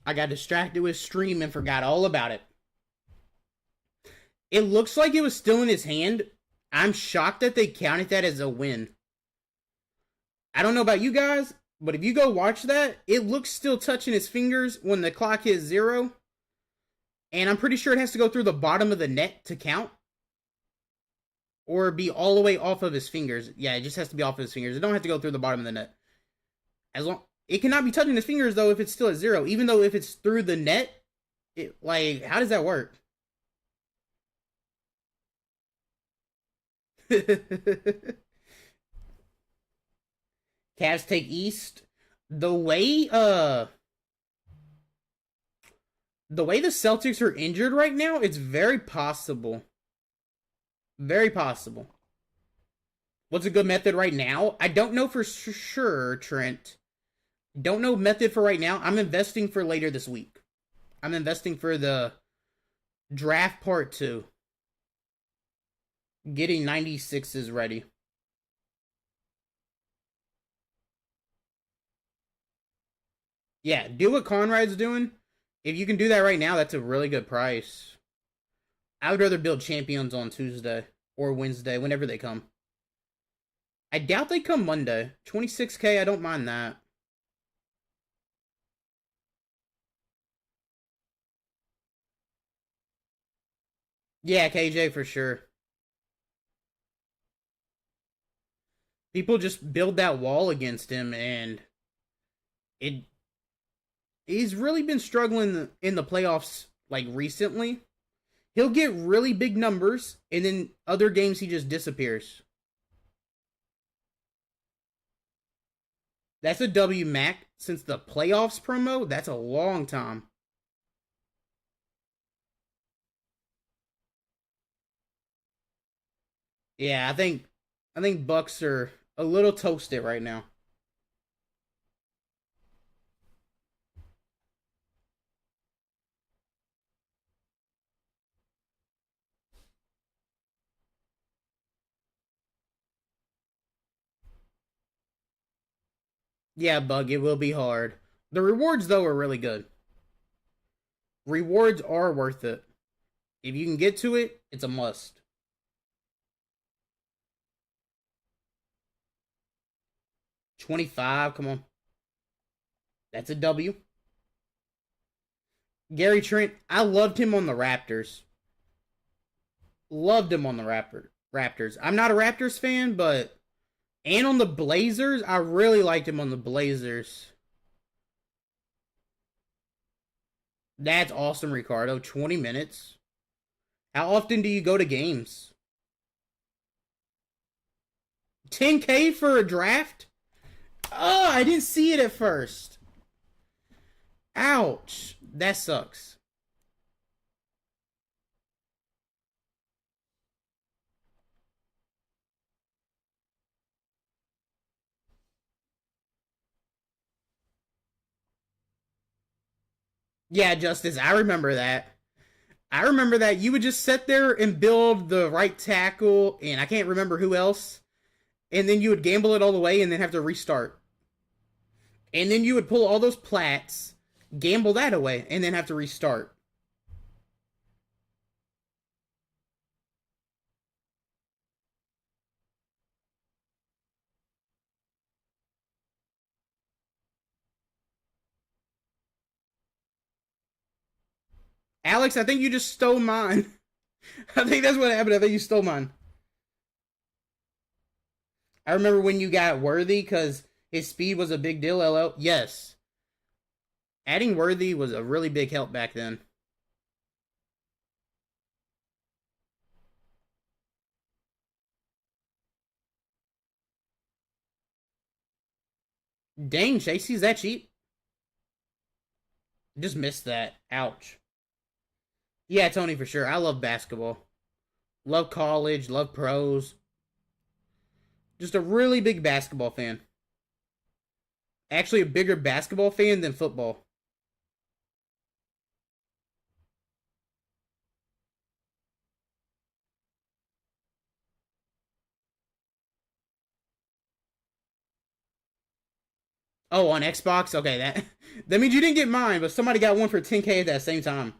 I got distracted with stream and forgot all about it. It looks like it was still in his hand. I'm shocked that they counted that as a win. I don't know about you guys, but if you go watch that, it looks still touching his fingers when the clock hits 0. And I'm pretty sure it has to go through the bottom of the net to count. Or be all the way off of his fingers. Yeah, it just has to be off of his fingers. It don't have to go through the bottom of the net. As long it cannot be touching his fingers though if it's still at 0. Even though if it's through the net, it like how does that work? Cavs take East. The way the Celtics are injured right now, it's very possible. Very possible. What's a good method right now? I don't know for sure, Trent. Don't know method for right now. I'm investing for later this week. I'm investing for the draft part 2. Getting 96s ready. Yeah, do what Conrad's doing. If you can do that right now, that's a really good price. I would rather build champions on Tuesday or Wednesday, whenever they come. I doubt they come Monday. 26K, I don't mind that. Yeah, KJ for sure. People just build that wall against him, and it he's really been struggling in the playoffs like recently. He'll get really big numbers, and then other games he just disappears. That's a W Mac since the playoffs promo. That's a long time. Yeah, I think Bucks are a little toasted right now. Yeah, Bug, it will be hard. The rewards though are really good. Rewards are worth it. If you can get to it, it's a must. 25, come on. That's a W. Gary Trent, I loved him on the Raptors. Loved him on the Raptors. I'm not a Raptors fan, but and on the Blazers, I really liked him on the Blazers. That's awesome, Ricardo. 20 minutes. How often do you go to games? 10K for a draft? Oh, I didn't see it at first. Ouch. That sucks. Yeah, Justice, I remember that. I remember that you would just sit there and build the right tackle, and I can't remember who else. And then you would gamble it all the way and then have to restart. And then you would pull all those plats, gamble that away, and then have to restart. Alex, I think you just stole mine. I think that's what happened. I think you stole mine. I remember when you got Worthy because his speed was a big deal. LL. Yes, adding Worthy was a really big help back then. Dang, Chasey's that cheap? Just missed that. Ouch. Yeah, Tony, for sure. I love basketball. Love college. Love pros. Just a really big basketball fan. Actually, a bigger basketball fan than football. Oh, on Xbox? Okay, that means you didn't get mine, but somebody got one for 10K at that same time.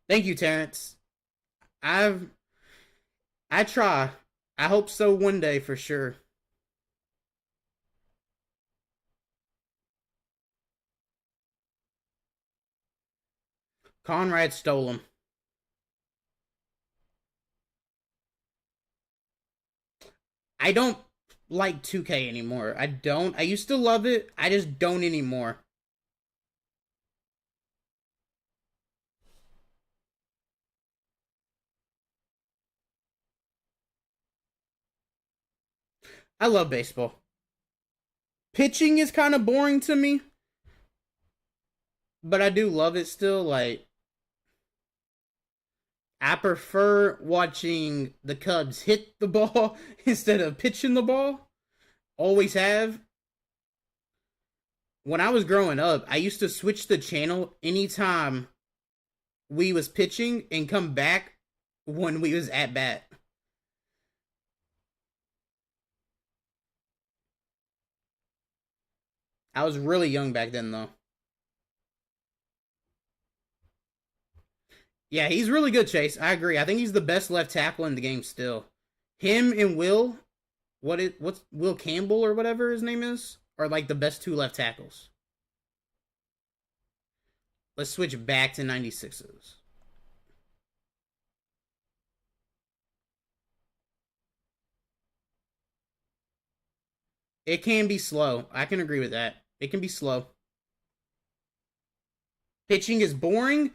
Thank you, Terrence. I've I try. I hope so one day for sure. Conrad stole them. I don't like 2K anymore. I don't. I used to love it. I just don't anymore. I love baseball. Pitching is kind of boring to me, but I do love it still. Like, I prefer watching the Cubs hit the ball instead of pitching the ball. Always have. When I was growing up, I used to switch the channel anytime we was pitching and come back when we was at bat. I was really young back then though. Yeah, he's really good, Chase. I agree. I think he's the best left tackle in the game still. Him and what's Will Campbell or whatever his name is, are like the best two left tackles. Let's switch back to 96s. It can be slow. I can agree with that. It can be slow. Pitching is boring.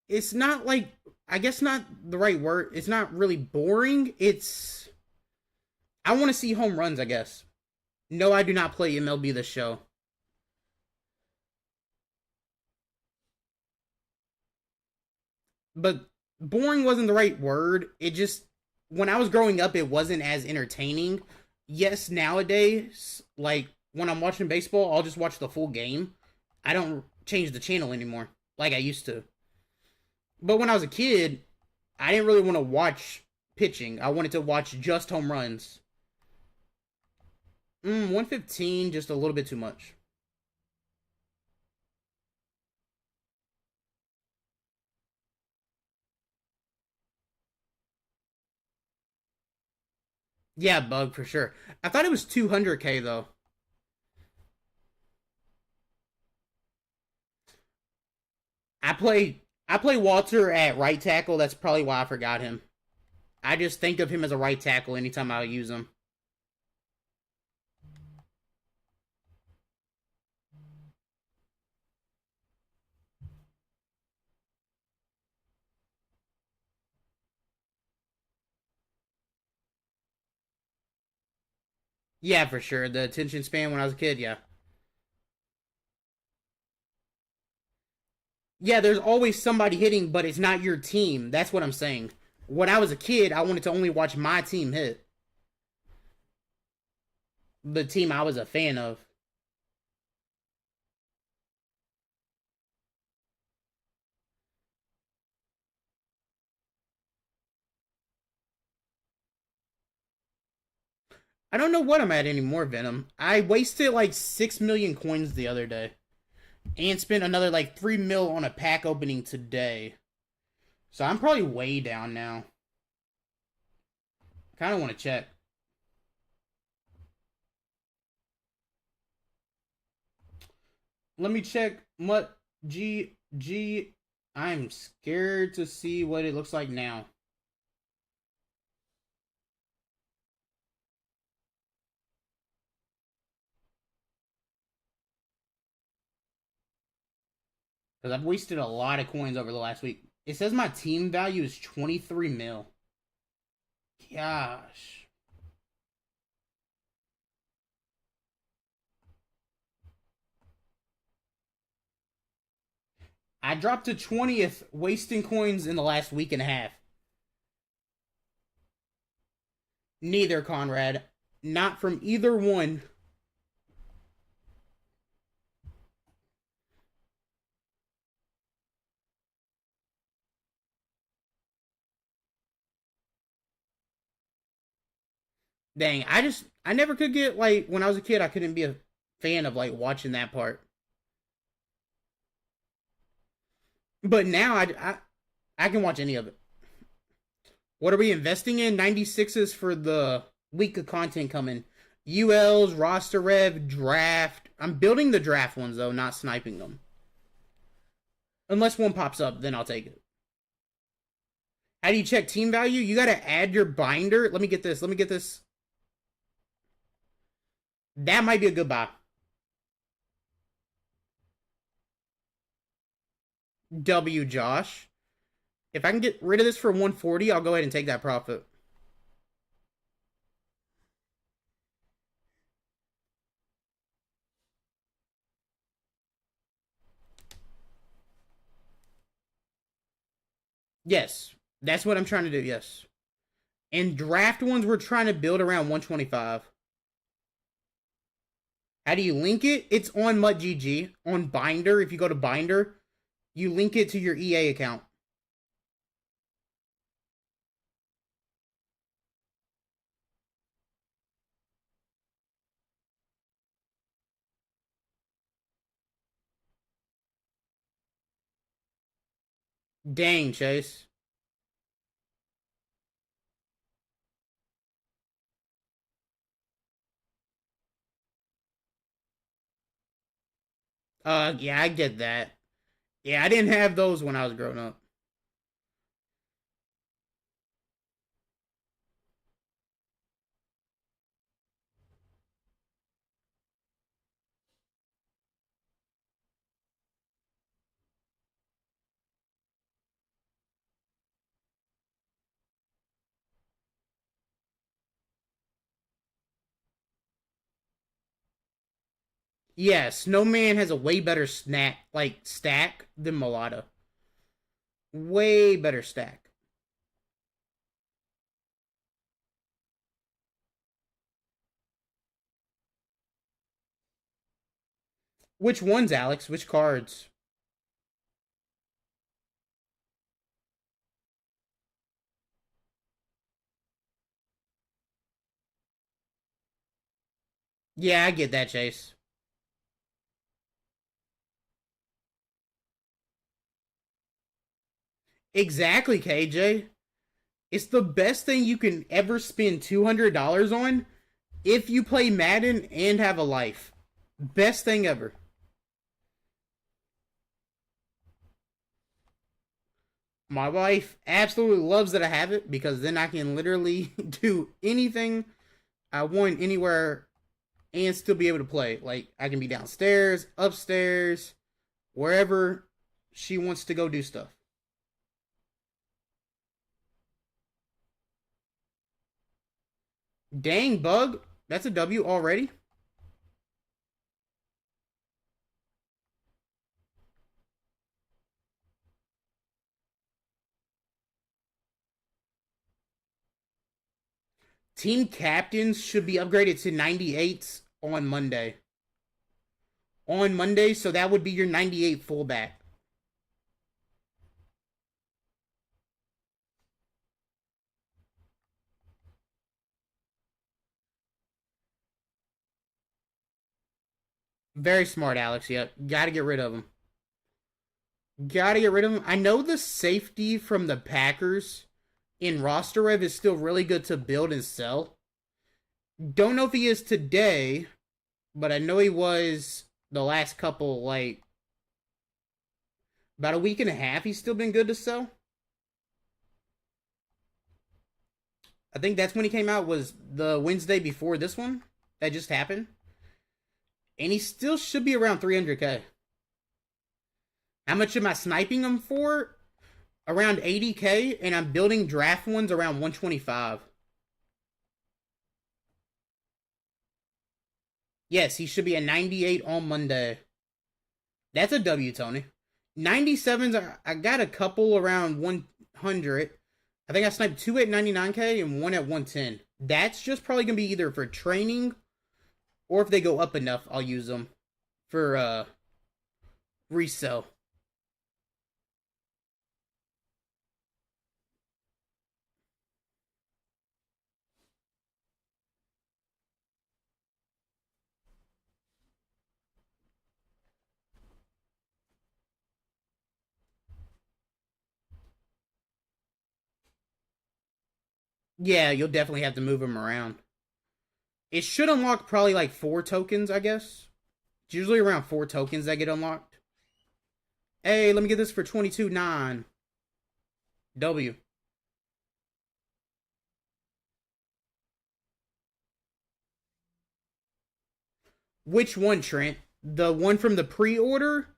It's not like, I guess not the right word. It's not really boring. I want to see home runs, I guess. No, I do not play MLB The Show. But boring wasn't the right word. It just, when I was growing up, it wasn't as entertaining. Yes, nowadays, like when I'm watching baseball, I'll just watch the full game. I don't change the channel anymore like I used to. But when I was a kid, I didn't really want to watch pitching. I wanted to watch just home runs. 115, just a little bit too much. Yeah, bug for sure. I thought it was 200K though. I play Walter at right tackle. That's probably why I forgot him. I just think of him as a right tackle anytime I use him. Yeah, for sure. The attention span when I was a kid, yeah. Yeah, there's always somebody hitting, but it's not your team. That's what I'm saying. When I was a kid, I wanted to only watch my team hit. The team I was a fan of. I don't know what I'm at anymore, Venom. I wasted like 6 million coins the other day. And spent another like 3 mil on a pack opening today. So I'm probably way down now. Kind of want to check. Let me check. Mut G G. I'm scared to see what it looks like now. Because I've wasted a lot of coins over the last week. It says my team value is 23 mil. Gosh. I dropped to 20th, wasting coins in the last week and a half. Neither, Conrad. Not from either one. Dang, I never could get, like, when I was a kid, I couldn't be a fan of, like, watching that part. But now I can watch any of it. What are we investing in? 96s for the week of content coming. ULs, roster rev, draft. I'm building the draft ones, though, not sniping them. Unless one pops up, then I'll take it. How do you check team value? You gotta add your binder. Let me get this. Let me get this. That might be a good buy. W, Josh. If I can get rid of this for 140, I'll go ahead and take that profit. Yes, that's what I'm trying to do, yes. And draft ones, we're trying to build around 125. How do you link it? It's on MUTGG. On Binder, if you go to Binder, you link it to your EA account. Dang, Chase. Yeah, I get that. Yeah, I didn't have those when I was growing up. Yeah, Snowman has a way better stack than Mulatto. Way better stack. Which ones, Alex? Which cards? Yeah, I get that, Chase. Exactly, KJ. It's the best thing you can ever spend $200 on if you play Madden and have a life. Best thing ever. My wife absolutely loves that I have it because then I can literally do anything I want anywhere and still be able to play. Like, I can be downstairs, upstairs, wherever she wants to go do stuff. Dang, Bug. That's a W already? Team captains should be upgraded to 98s on Monday. On Monday, so that would be your 98 fullback. Very smart, Alex. Yep. Gotta get rid of him. Gotta get rid of him. I know the safety from the Packers in roster rev is still really good to build and sell. Don't know if he is today, but I know he was the last couple, like, About a week and a half, he's still been good to sell. I think that's when he came out, was the Wednesday before this one that just happened. And he still should be around 300K. How much am I sniping him for? Around 80K, and I'm building draft ones around 125. Yes, he should be a 98 on Monday. That's a W, Tony. 97s, I got a couple around 100. I think I sniped 2 at 99K and 1 at 110. That's just probably going to be either for training, or if they go up enough, I'll use them for resell. Yeah, you'll definitely have to move them around. It should unlock probably like 4 tokens, I guess. It's usually around 4 tokens that get unlocked. Hey, let me get this for 22.9. W. Which one, Trent? The one from the pre-order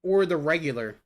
or the regular?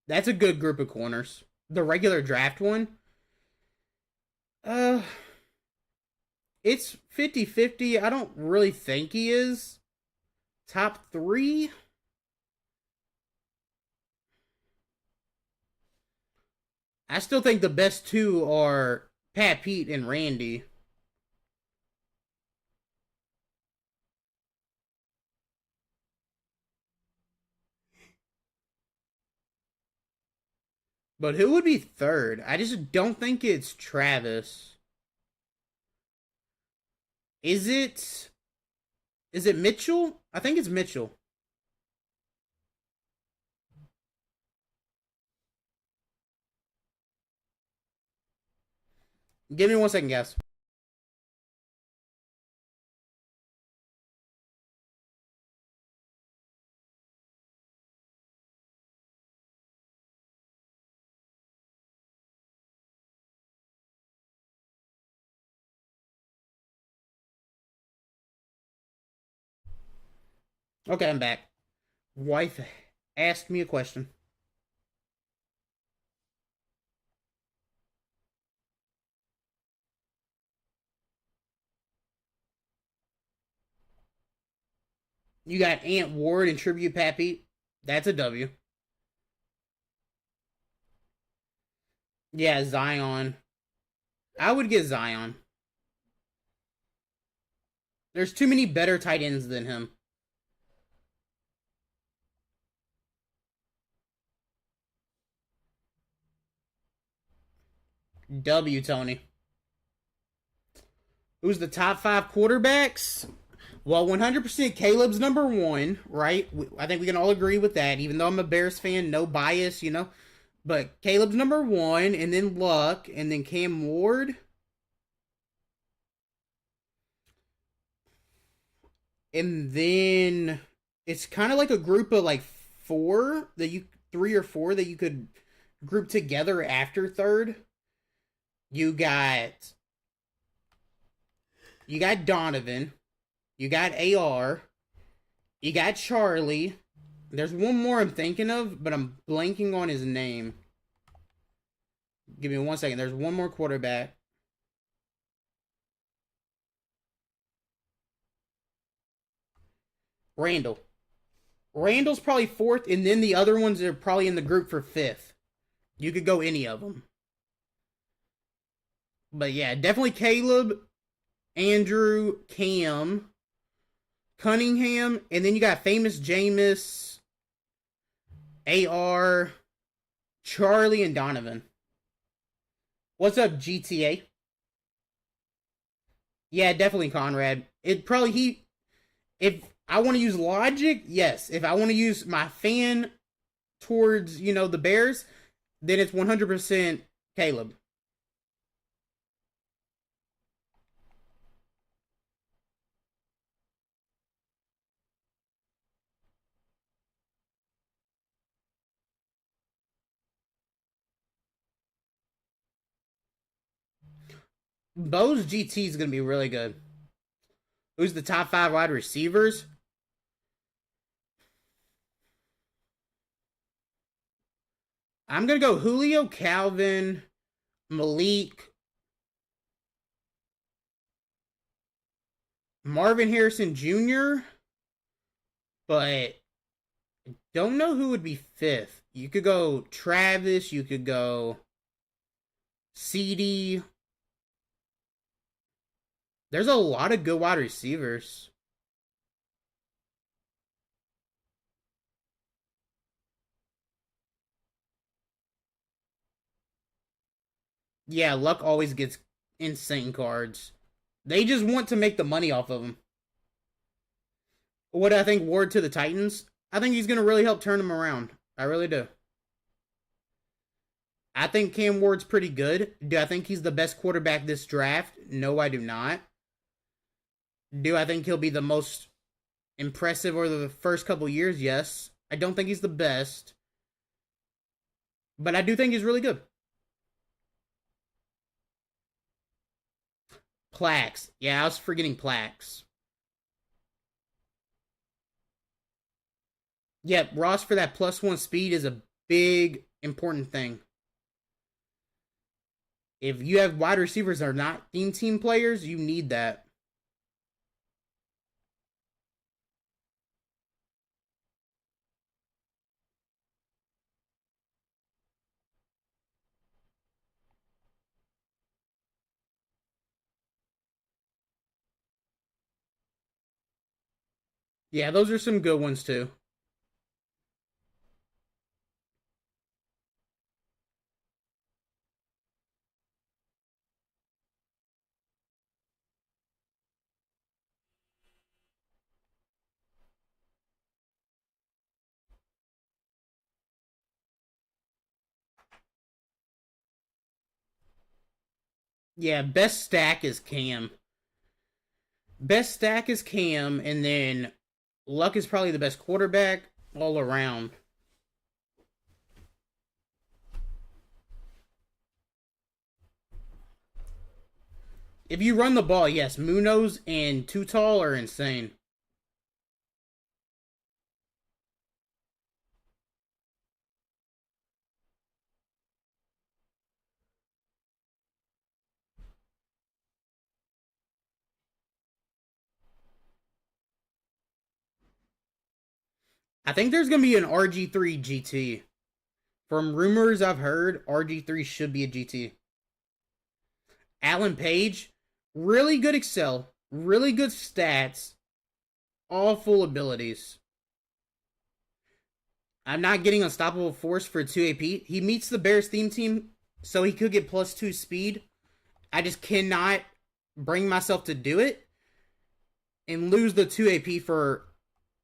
That's a good group of corners. The regular draft one, uh, it's 50-50. I don't really think he is. Top 3? I still think the best 2 are Pat Pete and Randy. But who would be 3rd? I just don't think it's Travis. Is it? Is it Mitchell? I think it's Mitchell. Give me 1 second, guys. Okay, I'm back. Wife asked me a question. You got Ant Ward and Tribute Pappy. That's a W. Yeah, Zion. I would get Zion. There's too many better tight ends than him. W, Tony. Who's the top 5 quarterbacks? Well, 100% Caleb's number 1, right? I think we can all agree with that. Even though I'm a Bears fan, no bias, you know. But Caleb's number 1, and then Luck, and then Cam Ward. And then it's kind of like a group of like 3 or 4 that you could group together after 3rd. You got Donovan, you got AR, you got Charlie. There's one more I'm thinking of, but I'm blanking on his name. Give me 1 second. There's one more quarterback. Randall. Randall's probably 4th, and then the other ones are probably in the group for 5th. You could go any of them. But yeah, definitely Caleb, Andrew, Cam, Cunningham, and then you got famous Jameis, AR, Charlie, and Donovan. What's up, GTA? Yeah, definitely Conrad. It probably he. If I want to use logic, yes. If I want to use my fan towards the Bears, then it's 100% Caleb. Bo's GT is gonna be really good. Who's the top 5 wide receivers? I'm gonna go Julio, Calvin, Malik, Marvin Harrison Jr., but don't know who would be 5th. You could go Travis, you could go CD. There's a lot of good wide receivers. Yeah, Luck always gets insane cards. They just want to make the money off of him. What do I think Ward to the Titans? I think he's going to really help turn them around. I really do. I think Cam Ward's pretty good. Do I think he's the best quarterback this draft? No, I do not. Do I think he'll be the most impressive over the first couple years? Yes. I don't think he's the best. But I do think he's really good. Plaques. Yeah, I was forgetting Plaques. Yep, Ross for that +1 speed is a big, important thing. If you have wide receivers that are not team players, you need that. Yeah, those are some good ones too. Yeah, best stack is Cam. Best stack is Cam, and then Luck is probably the best quarterback all around. If you run the ball, yes, Munoz and Tutal are insane. I think there's going to be an RG3 GT. From rumors I've heard, RG3 should be a GT. Alan Page, really good Excel, really good stats, all full abilities. I'm not getting Unstoppable Force for 2 AP. He meets the Bears theme team, so he could get +2 speed. I just cannot bring myself to do it and lose the 2 AP for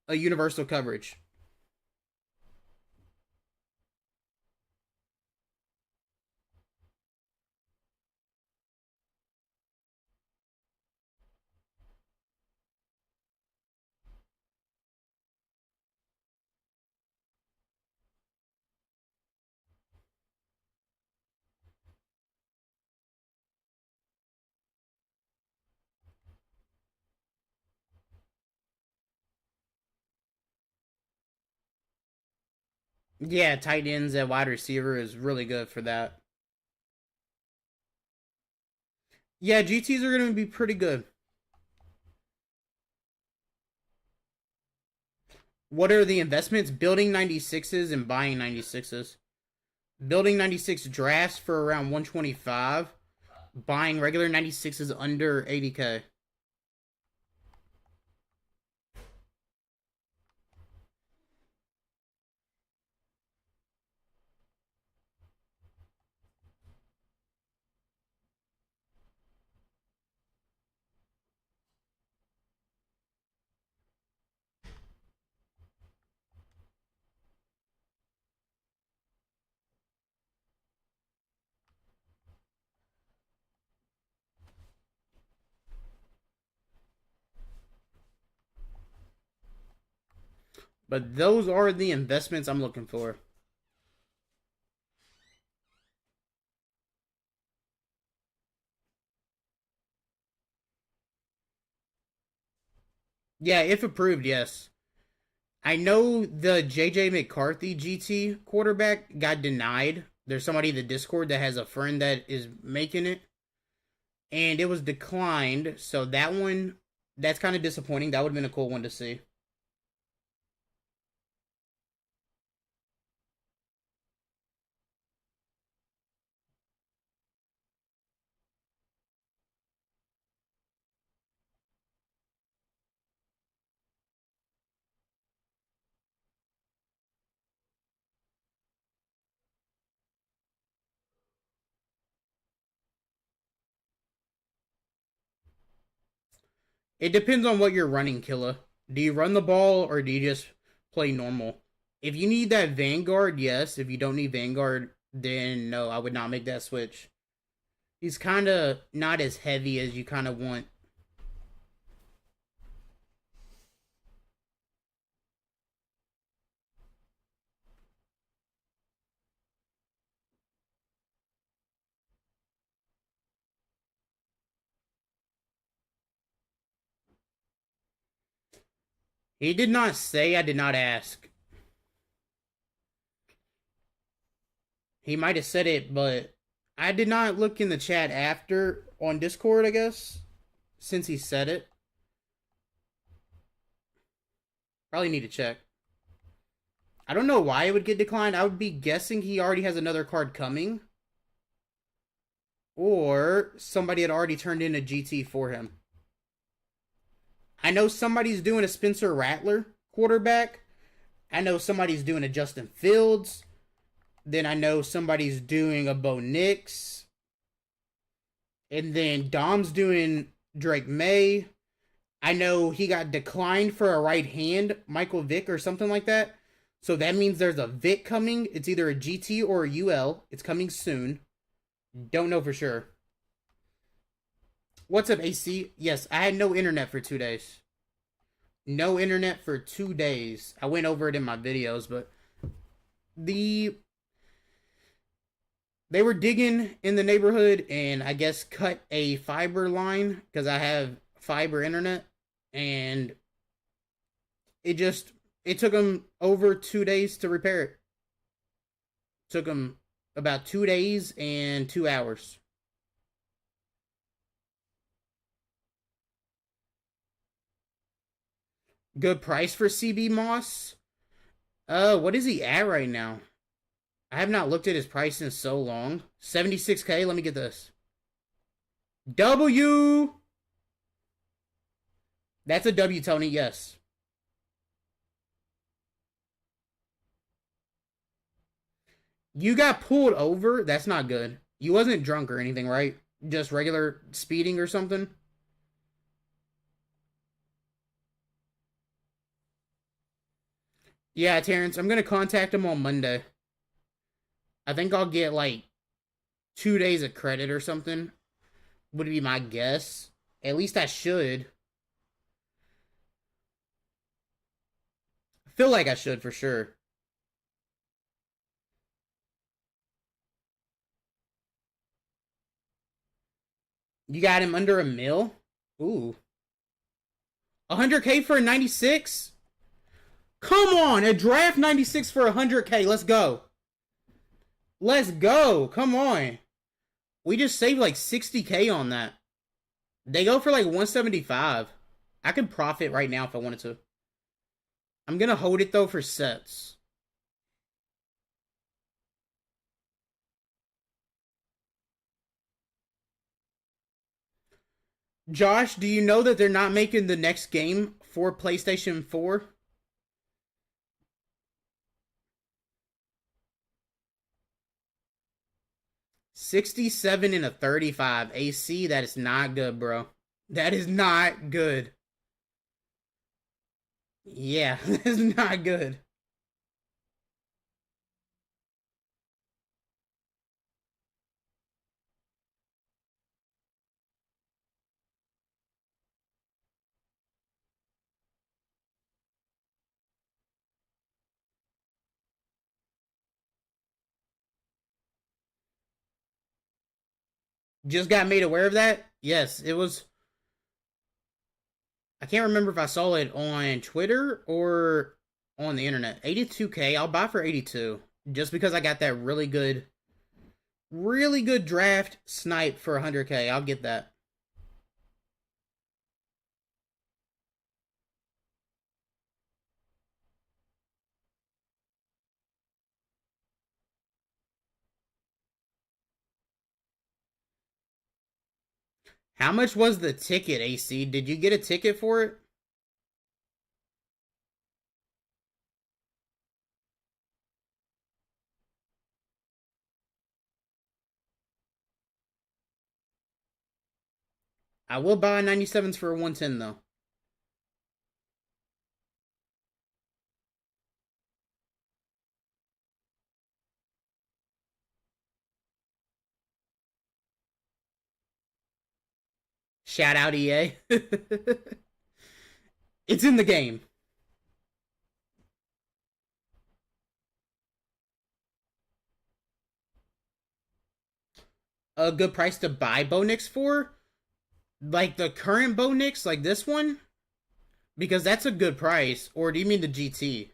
a universal coverage. Yeah, tight ends at wide receiver is really good for that. Yeah, GTs are going to be pretty good. What are the investments? Building 96s and buying 96s. Building 96 drafts for around 125. buying regular 96s under 80K. But those are the investments I'm looking for. Yeah, if approved, yes. I know the JJ McCarthy GT quarterback got denied. There's somebody in the Discord that has a friend that is making it, and it was declined. So that one, that's kind of disappointing. That would have been a cool one to see. It depends on what you're running, Killa. Do you run the ball or do you just play normal? If you need that Vanguard, yes. If you don't need Vanguard, then no, I would not make that switch. He's kind of not as heavy as you kind of want. He did not say, I did not ask. He might have said it, but I did not look in the chat after on Discord, I guess, since he said it. Probably need to check. I don't know why it would get declined. I would be guessing he already has another card coming. Or somebody had already turned in a GT for him. I know somebody's doing a Spencer Rattler quarterback. I know somebody's doing a Justin Fields. Then I know somebody's doing a Bo Nix. And then Dom's doing Drake May. I know he got declined for a right hand, Michael Vick or something like that. So that means there's a Vick coming. It's either a GT or a UL. It's coming soon. Don't know for sure. What's up, AC? Yes, I had no internet for 2 days. No internet for 2 days. I went over it in my videos, but they were digging in the neighborhood and I guess cut a fiber line because I have fiber internet, and it took them over 2 days to repair it. Took them about 2 days and 2 hours. Good price for CB Moss. What is he at right now? I have not looked at his price in so long. 76K. Let me get this. W. That's a W, Tony. Yes. You got pulled over? That's not good. You wasn't drunk or anything, right? Just regular speeding or something? Yeah, Terrence, I'm going to contact him on Monday. I think I'll get like 2 days of credit or something. Would be my guess. At least I should. I feel like I should for sure. You got him under a mil? Ooh. 100K for a 96? Come on, a draft 96 for 100K. Let's go. Let's go. Come on. We just saved like 60K on that. They go for like 175. I could profit right now if I wanted to. I'm going to hold it though for sets. Josh, do you know that they're not making the next game for PlayStation 4? 67 and a 35 AC. That is not good, bro. That is not good. Yeah, that is not good. Just got made aware of that? Yes, it was. I can't remember if I saw it on Twitter or on the internet. 82K, I'll buy for 82. Just because I got that really good draft snipe for 100K. I'll get that. How much was the ticket, AC? Did you get a ticket for it? I will buy 97s for 110 though. Shout out EA. It's in the game. A good price to buy Bo Nix for? Like the current Bo Nix, like this one? Because that's a good price. Or do you mean the GT?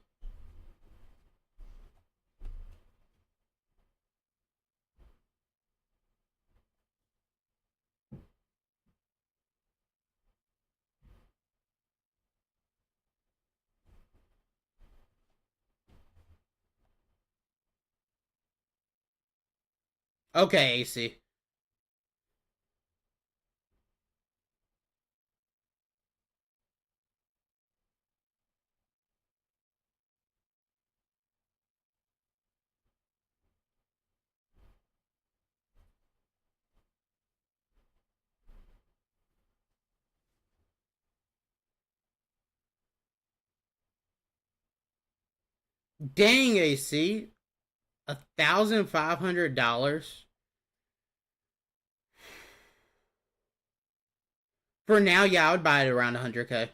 Okay, AC. Dang, AC. $1,500 for now. Yeah, I would buy it around 100K.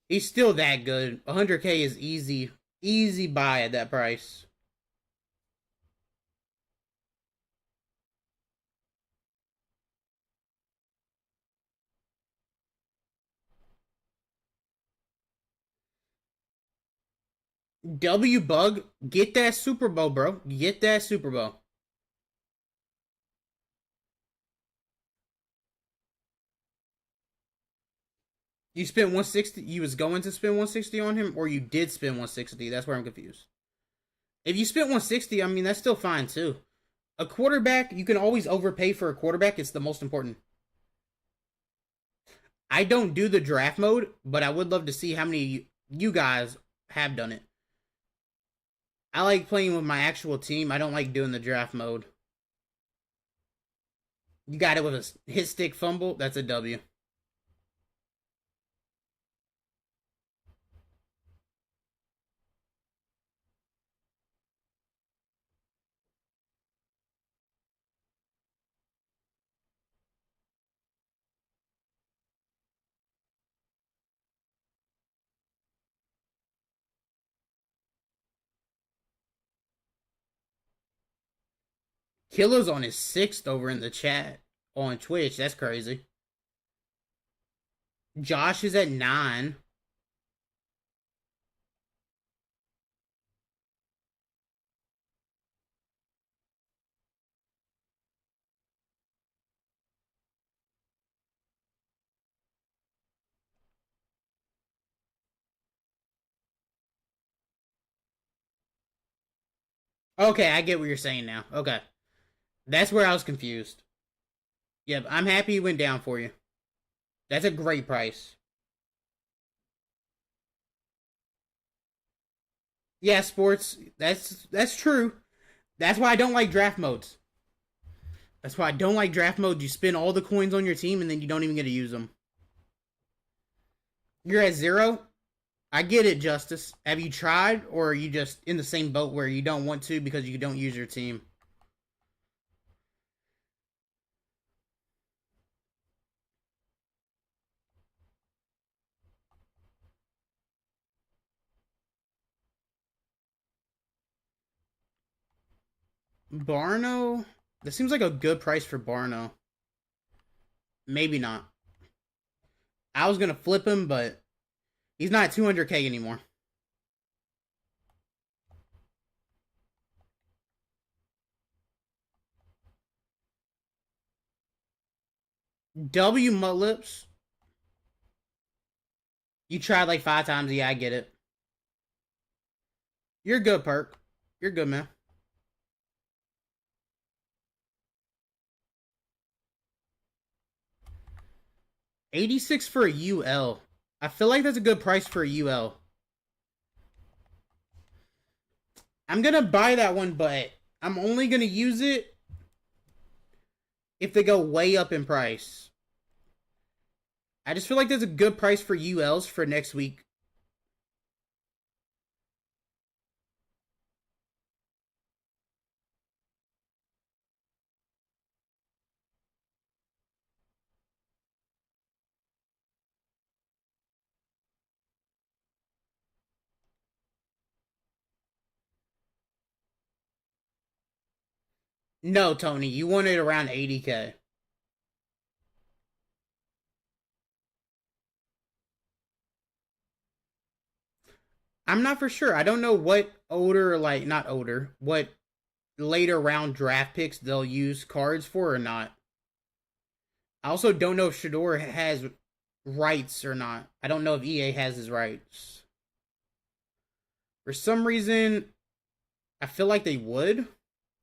He's still that good. 100K is easy, easy buy at that price. W Bug, get that Super Bowl, bro. Get that Super Bowl. You spent 160. You was going to spend 160 on him, or you did spend 160. That's where I'm confused. If you spent 160, I mean that's still fine too. A quarterback, you can always overpay for a quarterback. It's the most important. I don't do the draft mode, but I would love to see how many you guys have done it. I like playing with my actual team. I don't like doing the draft mode. You got it with a hit stick fumble. That's a W. Killer's on his sixth over in the chat on Twitch. That's crazy. Josh is at 9. Okay, I get what you're saying now. Okay. That's where I was confused. Yep, I'm happy he went down for you. That's a great price. Yeah, sports. That's true. That's why I don't like draft modes. That's why I don't like draft mode. You spend all the coins on your team and then you don't even get to use them. You're at zero. I get it, Justice. Have you tried, or are you just in the same boat where you don't want to because you don't use your team? Barno? That seems like a good price for Barno. Maybe not. I was gonna flip him, but he's not 200K anymore. W Mutlips. You tried like 5 times. Yeah, I get it. You're good, Perk. You're good, man. 86 for a UL. I feel like that's a good price for a UL. I'm gonna buy that one, but I'm only gonna use it if they go way up in price. I just feel like there's a good price for ULs for next week. No, Tony, you want it around 80K. I'm not for sure. I don't know what what later round draft picks they'll use cards for or not. I also don't know if Shador has rights or not. I don't know if EA has his rights. For some reason, I feel like they would.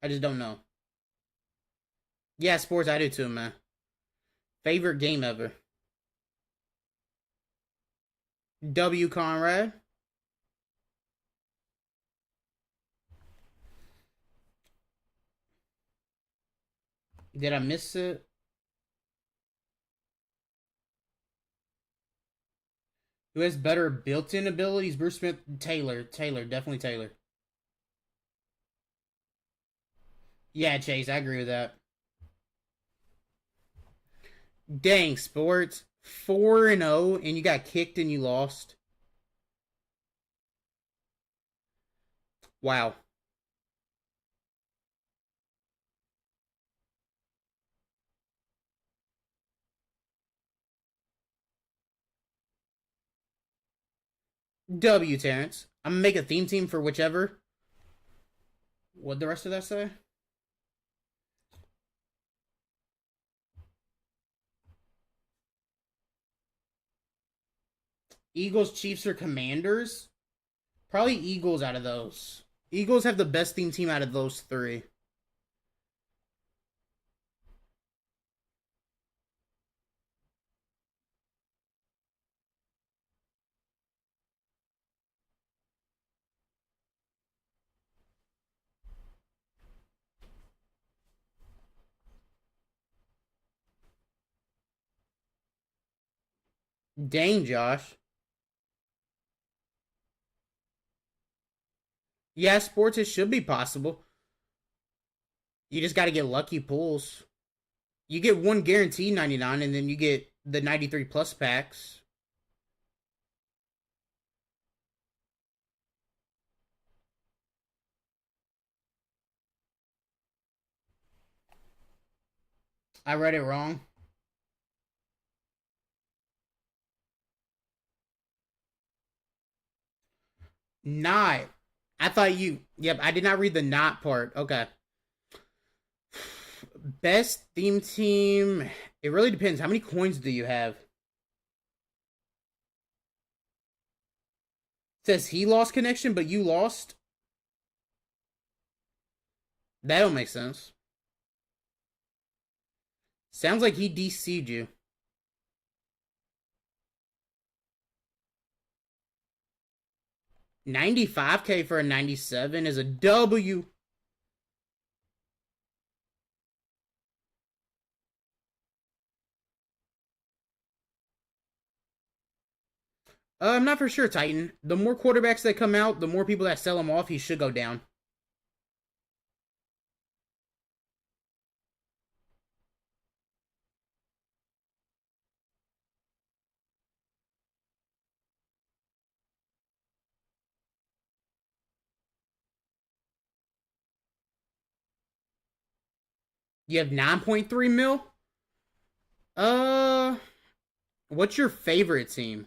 I just don't know. Yeah, sports, I do too, man. Favorite game ever. W. Conrad. Did I miss it? Who has better built-in abilities? Bruce Smith, Taylor. Taylor, definitely Taylor. Yeah, Chase, I agree with that. Dang, sports. 4-0, and you got kicked and you lost. Wow. W, Terrence. I'm gonna make a theme team for whichever. What'd the rest of that say? Eagles, Chiefs, or Commanders? Probably Eagles out of those. Eagles have the best theme team out of those three. Dang, Josh. Yeah, sports, it should be possible. You just got to get lucky pulls. You get one guaranteed 99, and then you get the 93 plus packs. I read it wrong. Not. I thought you. Yep, I did not read the not part. Okay. Best theme team. It really depends. How many coins do you have? It says he lost connection, but you lost. That don't make sense. Sounds like he DC'd you. $95K for a 97 is a W. I'm not for sure, Titan. The more quarterbacks that come out, the more people that sell him off, he should go down. You have 9.3 mil? Uh, what's your favorite team?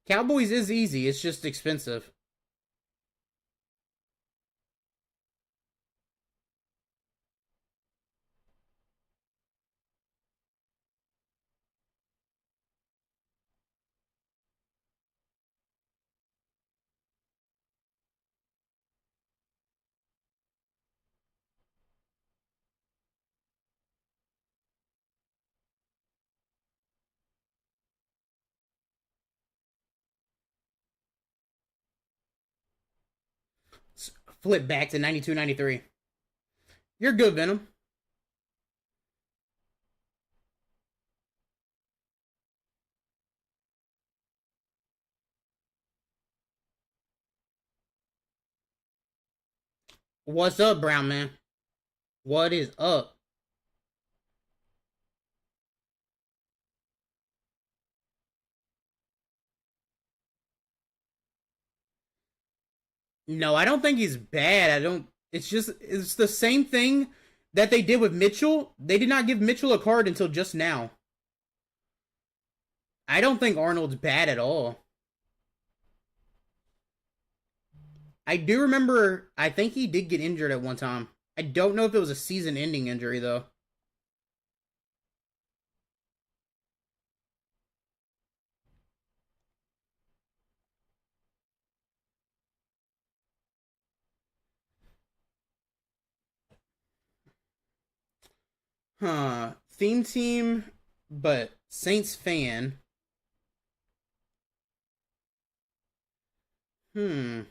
Cowboys is easy, it's just expensive. Flip back to 92, 93. You're good, Venom. What's up, Brown Man? What is up? No, I don't think he's bad. I don't. It's the same thing that they did with Mitchell. They did not give Mitchell a card until just now. I don't think Arnold's bad at all. I do remember, I think he did get injured at one time. I don't know if it was a season ending injury, though. Huh. Theme team, but Saints fan. Hmm.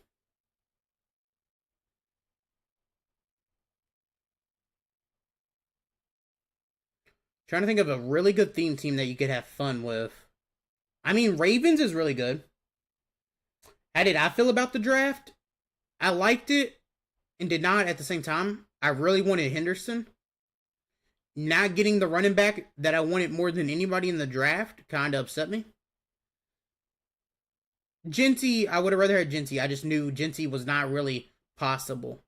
Trying to think of a really good theme team that you could have fun with. I mean, Ravens is really good. How did I feel about the draft? I liked it and did not at the same time. I really wanted Henderson. Not getting the running back that I wanted more than anybody in the draft kind of upset me. Genty, I would have rather had Genty. I just knew Genty was not really possible.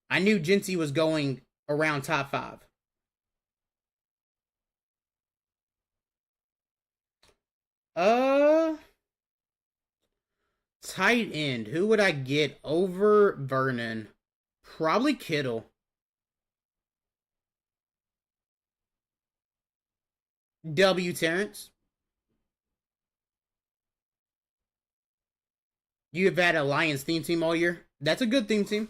I knew Genty was going around top 5. Uh, tight end. Who would I get over Vernon? Probably Kittle. W. Terrence. You have had a Lions theme team all year. That's a good theme team.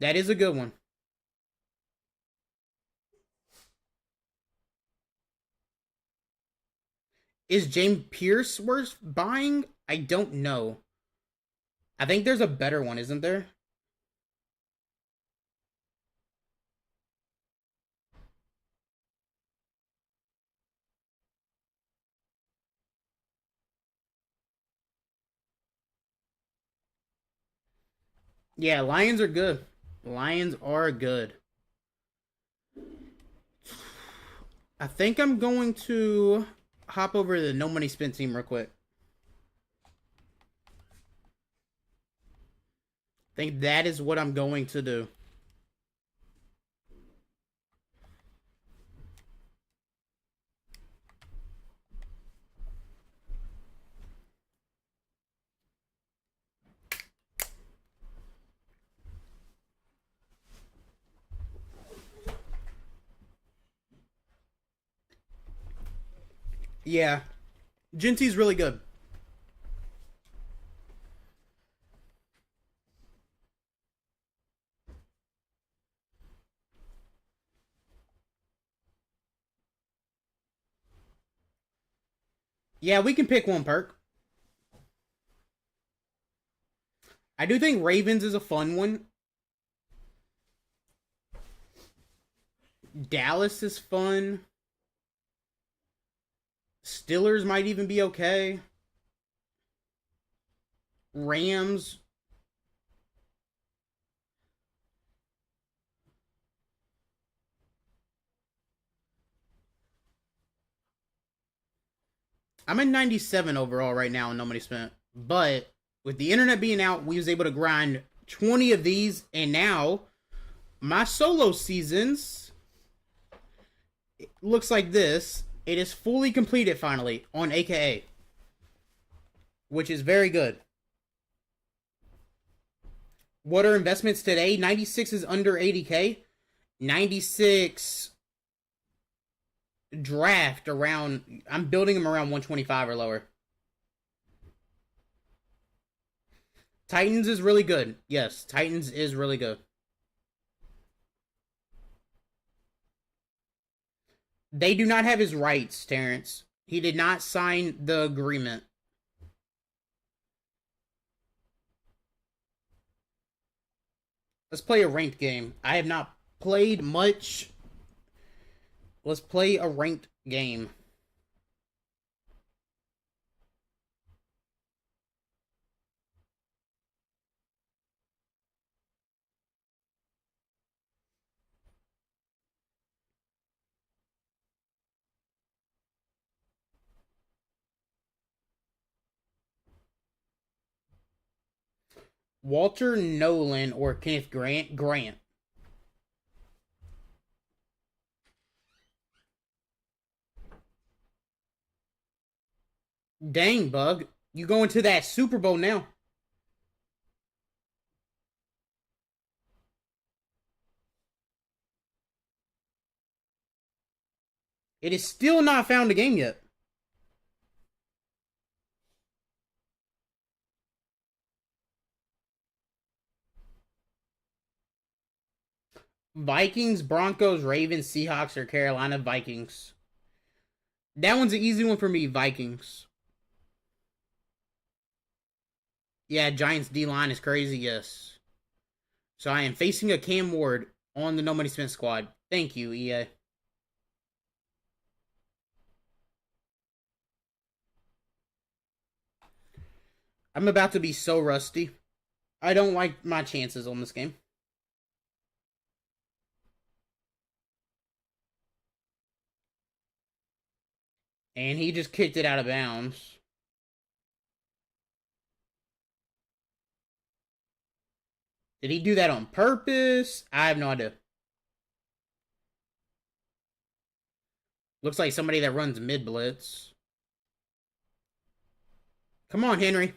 That is a good one. Is James Pierce worth buying? I don't know. I think there's a better one, isn't there? Yeah, Lions are good. Lions are good. I think I'm going to hop over to the no money spent team real quick. I think that is what I'm going to do. Yeah. Genty's really good. Yeah, we can pick one perk. I do think Ravens is a fun one. Dallas is fun. Steelers might even be okay. Rams. I'm at 97 overall right now and nobody spent. But with the internet being out, we was able to grind 20 of these, and now my solo seasons it looks like this. It is fully completed finally on AKA, which is very good. What are investments today? 96 is under 80K. 96 draft around, I'm building them around 125 or lower. Titans is really good. Yes, Titans is really good. They do not have his rights, Terrence. He did not sign the agreement. Let's play a ranked game. I have not played much. Let's play a ranked game. Walter Nolan or Kenneth Grant? Grant. Dang, Bug. You going to that Super Bowl now. It is still not found a game yet. Vikings, Broncos, Ravens, Seahawks, or Carolina Vikings? That one's an easy one for me, Vikings. Yeah, Giants D-line is crazy, yes. So I am facing a Cam Ward on the No Money Spent squad. Thank you, EA. I'm about to be so rusty. I don't like my chances on this game. And he just kicked it out of bounds. Did he do that on purpose? I have no idea. Looks like somebody that runs mid blitz. Come on, Henry.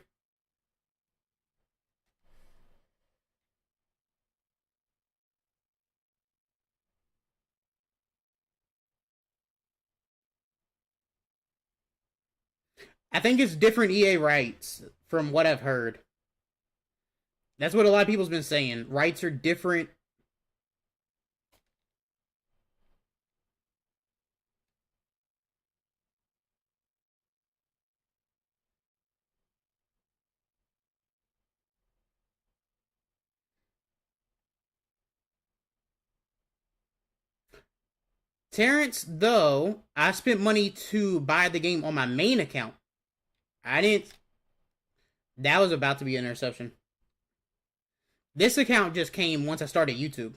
I think it's different EA rights from what I've heard. That's what a lot of people's been saying. Rights are different. Terrence, though, I spent money to buy the game on my main account. I didn't. That was about to be an interception. This account just came once I started YouTube.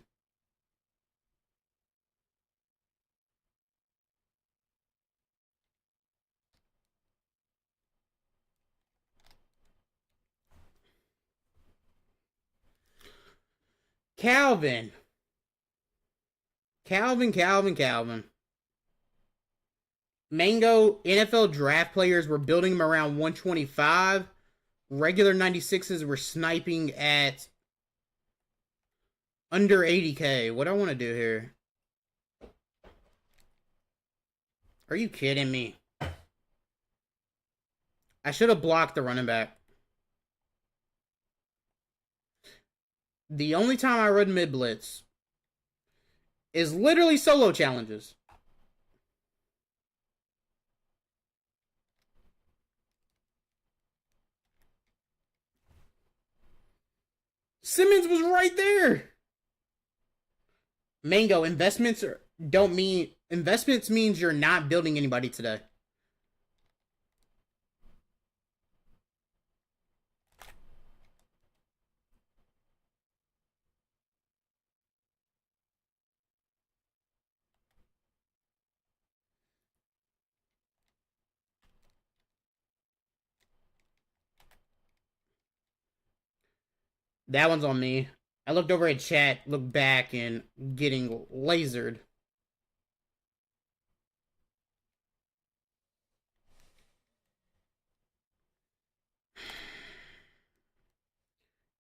Calvin. Calvin. Mango, NFL draft players were building them around 125. Regular 96s were sniping at under 80K. What do I want to do here? Are you kidding me? I should have blocked the running back. The only time I run mid blitz is literally solo challenges. Simmons was right there. Mango, investments means you're not building anybody today. That one's on me. I looked over at chat, looked back, and getting lasered.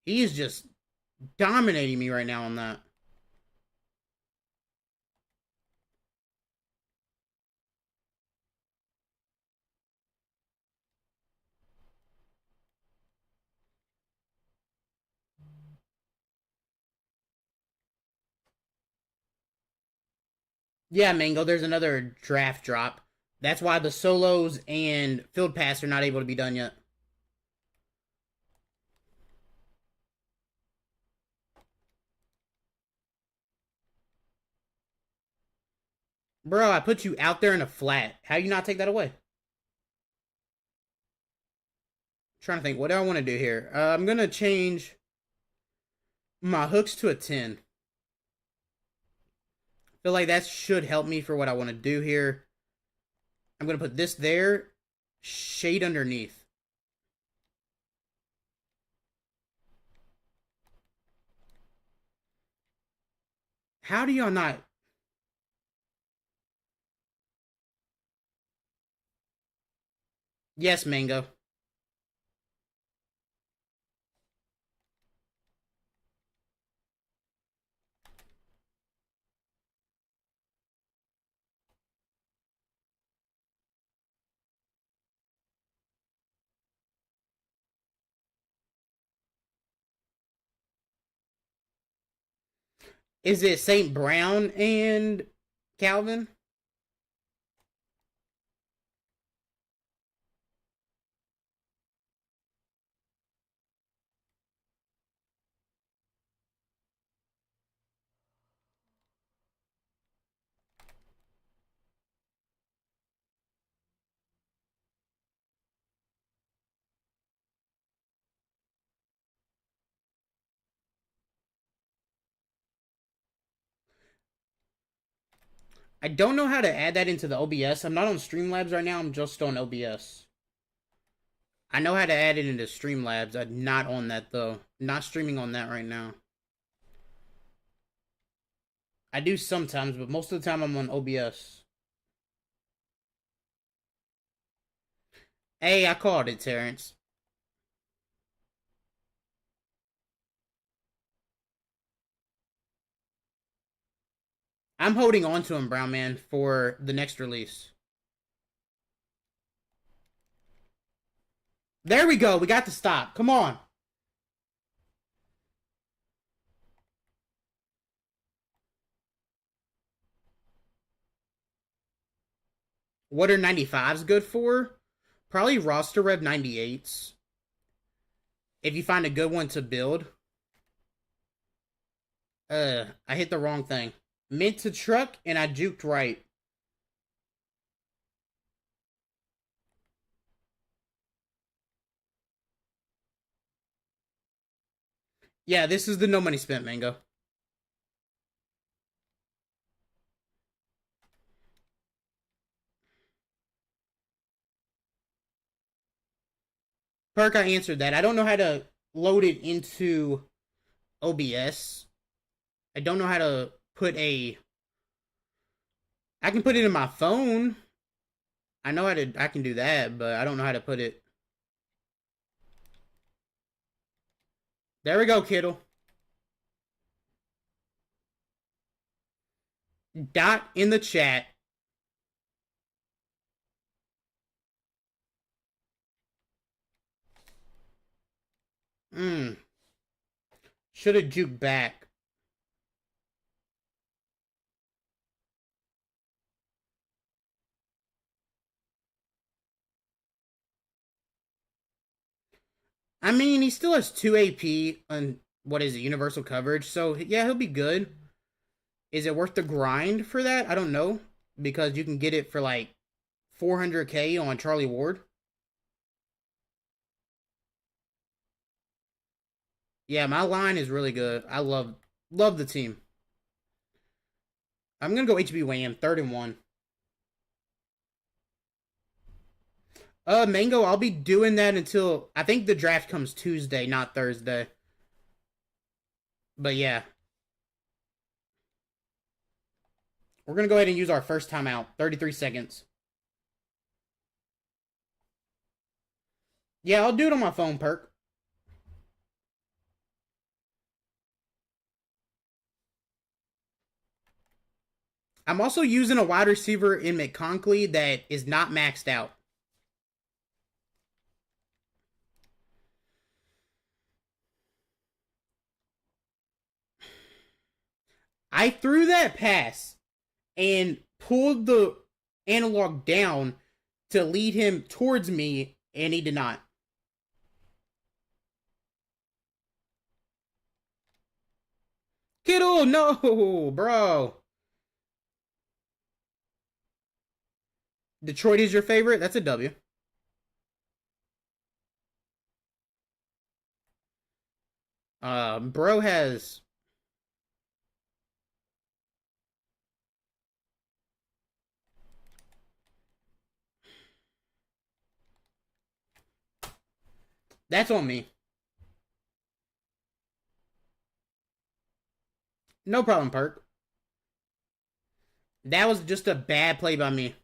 He's just dominating me right now on that. Yeah, Mango, there's another draft drop. That's why the solos and field pass are not able to be done yet. Bro, I put you out there in a flat. How you not take that away? Trying to think, what do I want to do here? I'm going to change my hooks to a 10. Feel like that should help me for what I want to do here. I'm going to put this there, shade underneath. How do y'all not? Yes, Mango. Is it St. Brown and Calvin? I don't know how to add that into the OBS. I'm not on Streamlabs right now. I'm just on OBS. I know how to add it into Streamlabs. I'm not on that, though. Not streaming on that right now. I do sometimes, but most of the time I'm on OBS. Hey, I called it, Terrence. I'm holding on to him, Brown Man, for the next release. There we go. We got the stop. Come on. What are 95s good for? Probably roster rev 98s. If you find a good one to build. I hit the wrong thing. Meant to truck and I juked right. Yeah, this is the no money spent, Mango. Perk, I answered that. I don't know how to load it into OBS. I don't know how to put a... I can put it in my phone. I know how to... I can do that, but I don't know how to put it... There we go, Kittle. Dot in the chat. Mm. Should have juked back. I mean, he still has 2 AP on what is it, universal coverage. So yeah, he'll be good. Is it worth the grind for that? I don't know. Because you can get it for like 400K on Charlie Ward. Yeah, my line is really good. I love the team. I'm gonna go HB Wham, 3rd and 1. Mango, I'll be doing that until I think the draft comes Tuesday, not Thursday. But yeah, we're gonna go ahead and use our first timeout. 33 seconds. Yeah, I'll do it on my phone, Perk. I'm also using a wide receiver in McConkley that is not maxed out. I threw that pass and pulled the analog down to lead him towards me, and he did not. Kittle, no, bro. Detroit is your favorite? That's a W. Bro has. That's on me. No problem, Perk. That was just a bad play by me.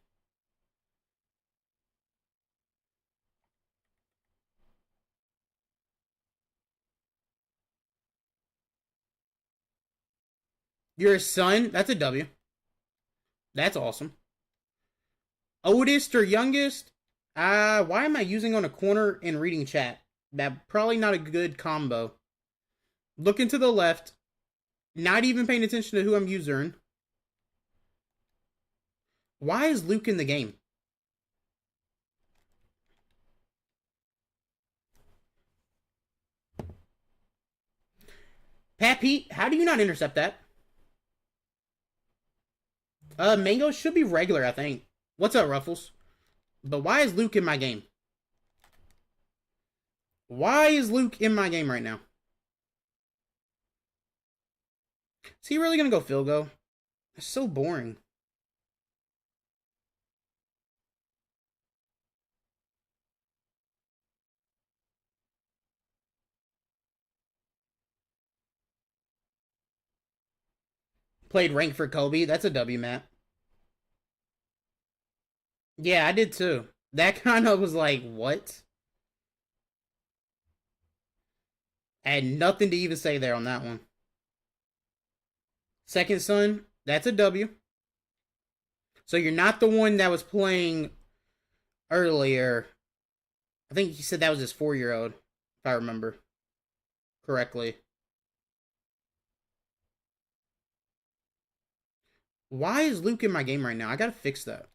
Your son? That's a W. That's awesome. Oldest or youngest? Why am I using on a corner and reading chat? That probably not a good combo. Looking to the left, not even paying attention to who I'm using. Why is Luke in the game? Pat Pete, how do you not intercept that? Mango should be regular, I think. What's up, Ruffles? But why is Luke in my game? Why is Luke in my game right now? Is he really gonna go field goal? That's so boring. Played rank for Kobe. That's a W, Matt. Yeah, I did too. That kind of was like, what? I had nothing to even say there on that one. Second son, that's a W. So you're not the one that was playing earlier. I think he said that was his 4-year-old, if I remember correctly. Why is Luke in my game right now? I gotta fix that.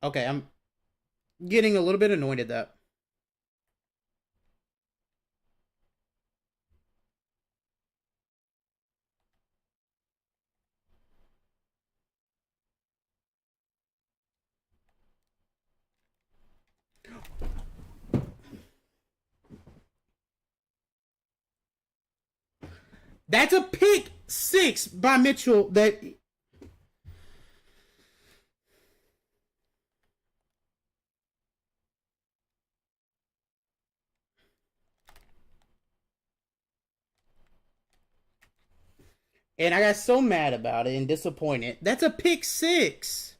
Okay, I'm getting a little bit annoyed at that. That's a pick six by Mitchell that. And I got so mad about it and disappointed. That's a pick six.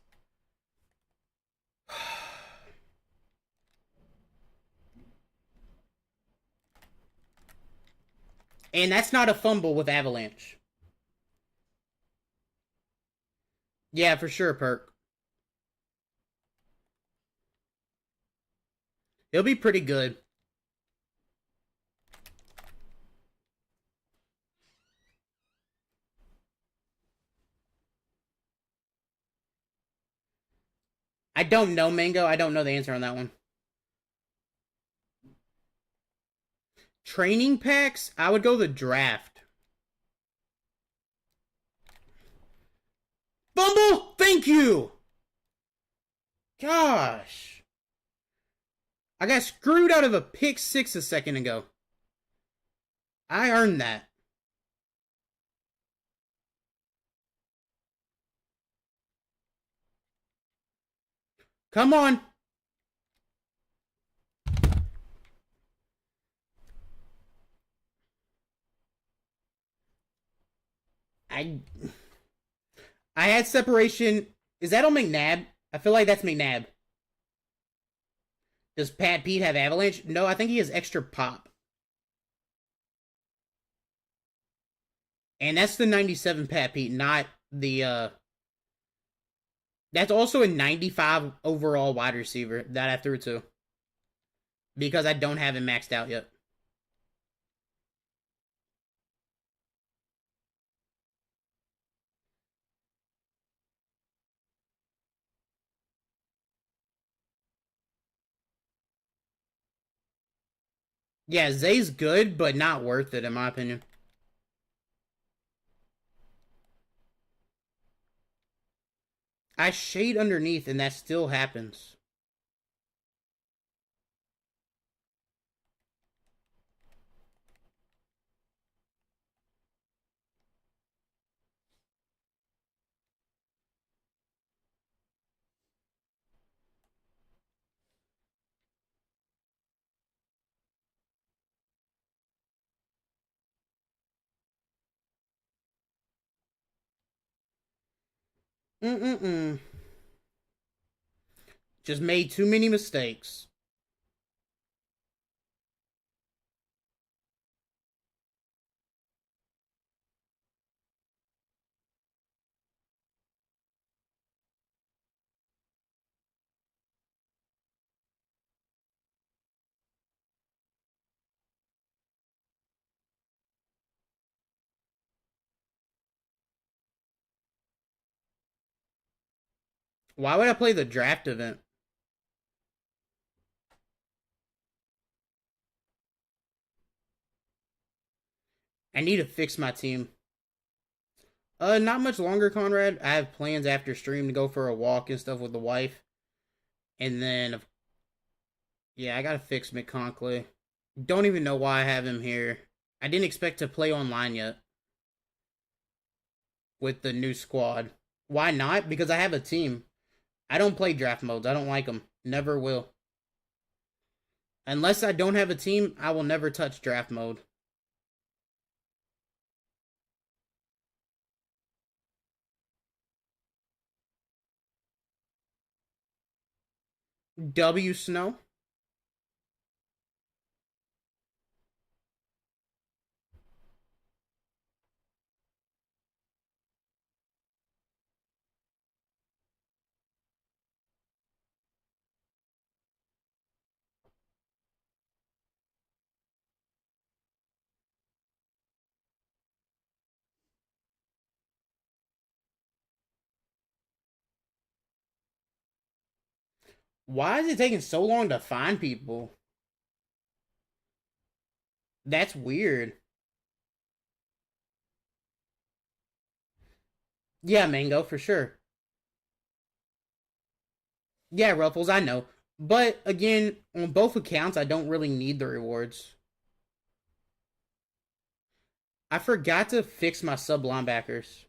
And that's not a fumble with Avalanche. Yeah, for sure, Perk. He'll be pretty good. I don't know, Mango. I don't know the answer on that one. Training packs? I would go the draft. Fumble! Thank you! Gosh. I got screwed out of a pick six a second ago. I earned that. Come on. I I had separation. Is that on McNabb? I feel like that's McNabb. Does Pat Pete have Avalanche? No, I think he has extra pop. And that's the 97 Pat Pete, not the that's also a 95 overall wide receiver that I threw to. Because I don't have him maxed out yet. Yeah, Zay's good, but not worth it in my opinion. I shade underneath and that still happens. Mm-mm-mm. Just made too many mistakes. Why would I play the draft event? I need to fix my team. Not much longer, Conrad. I have plans after stream to go for a walk and stuff with the wife. And then, yeah, I gotta fix McConkley. Don't even know why I have him here. I didn't expect to play online yet with the new squad. Why not? Because I have a team. I don't play draft modes. I don't like them. Never will. Unless I don't have a team, I will never touch draft mode. W Snow. Why is it taking so long to find people? That's weird. Yeah, Mango, for sure. Yeah, Ruffles, I know. But again, on both accounts, I don't really need the rewards. I forgot to fix my sub linebackers.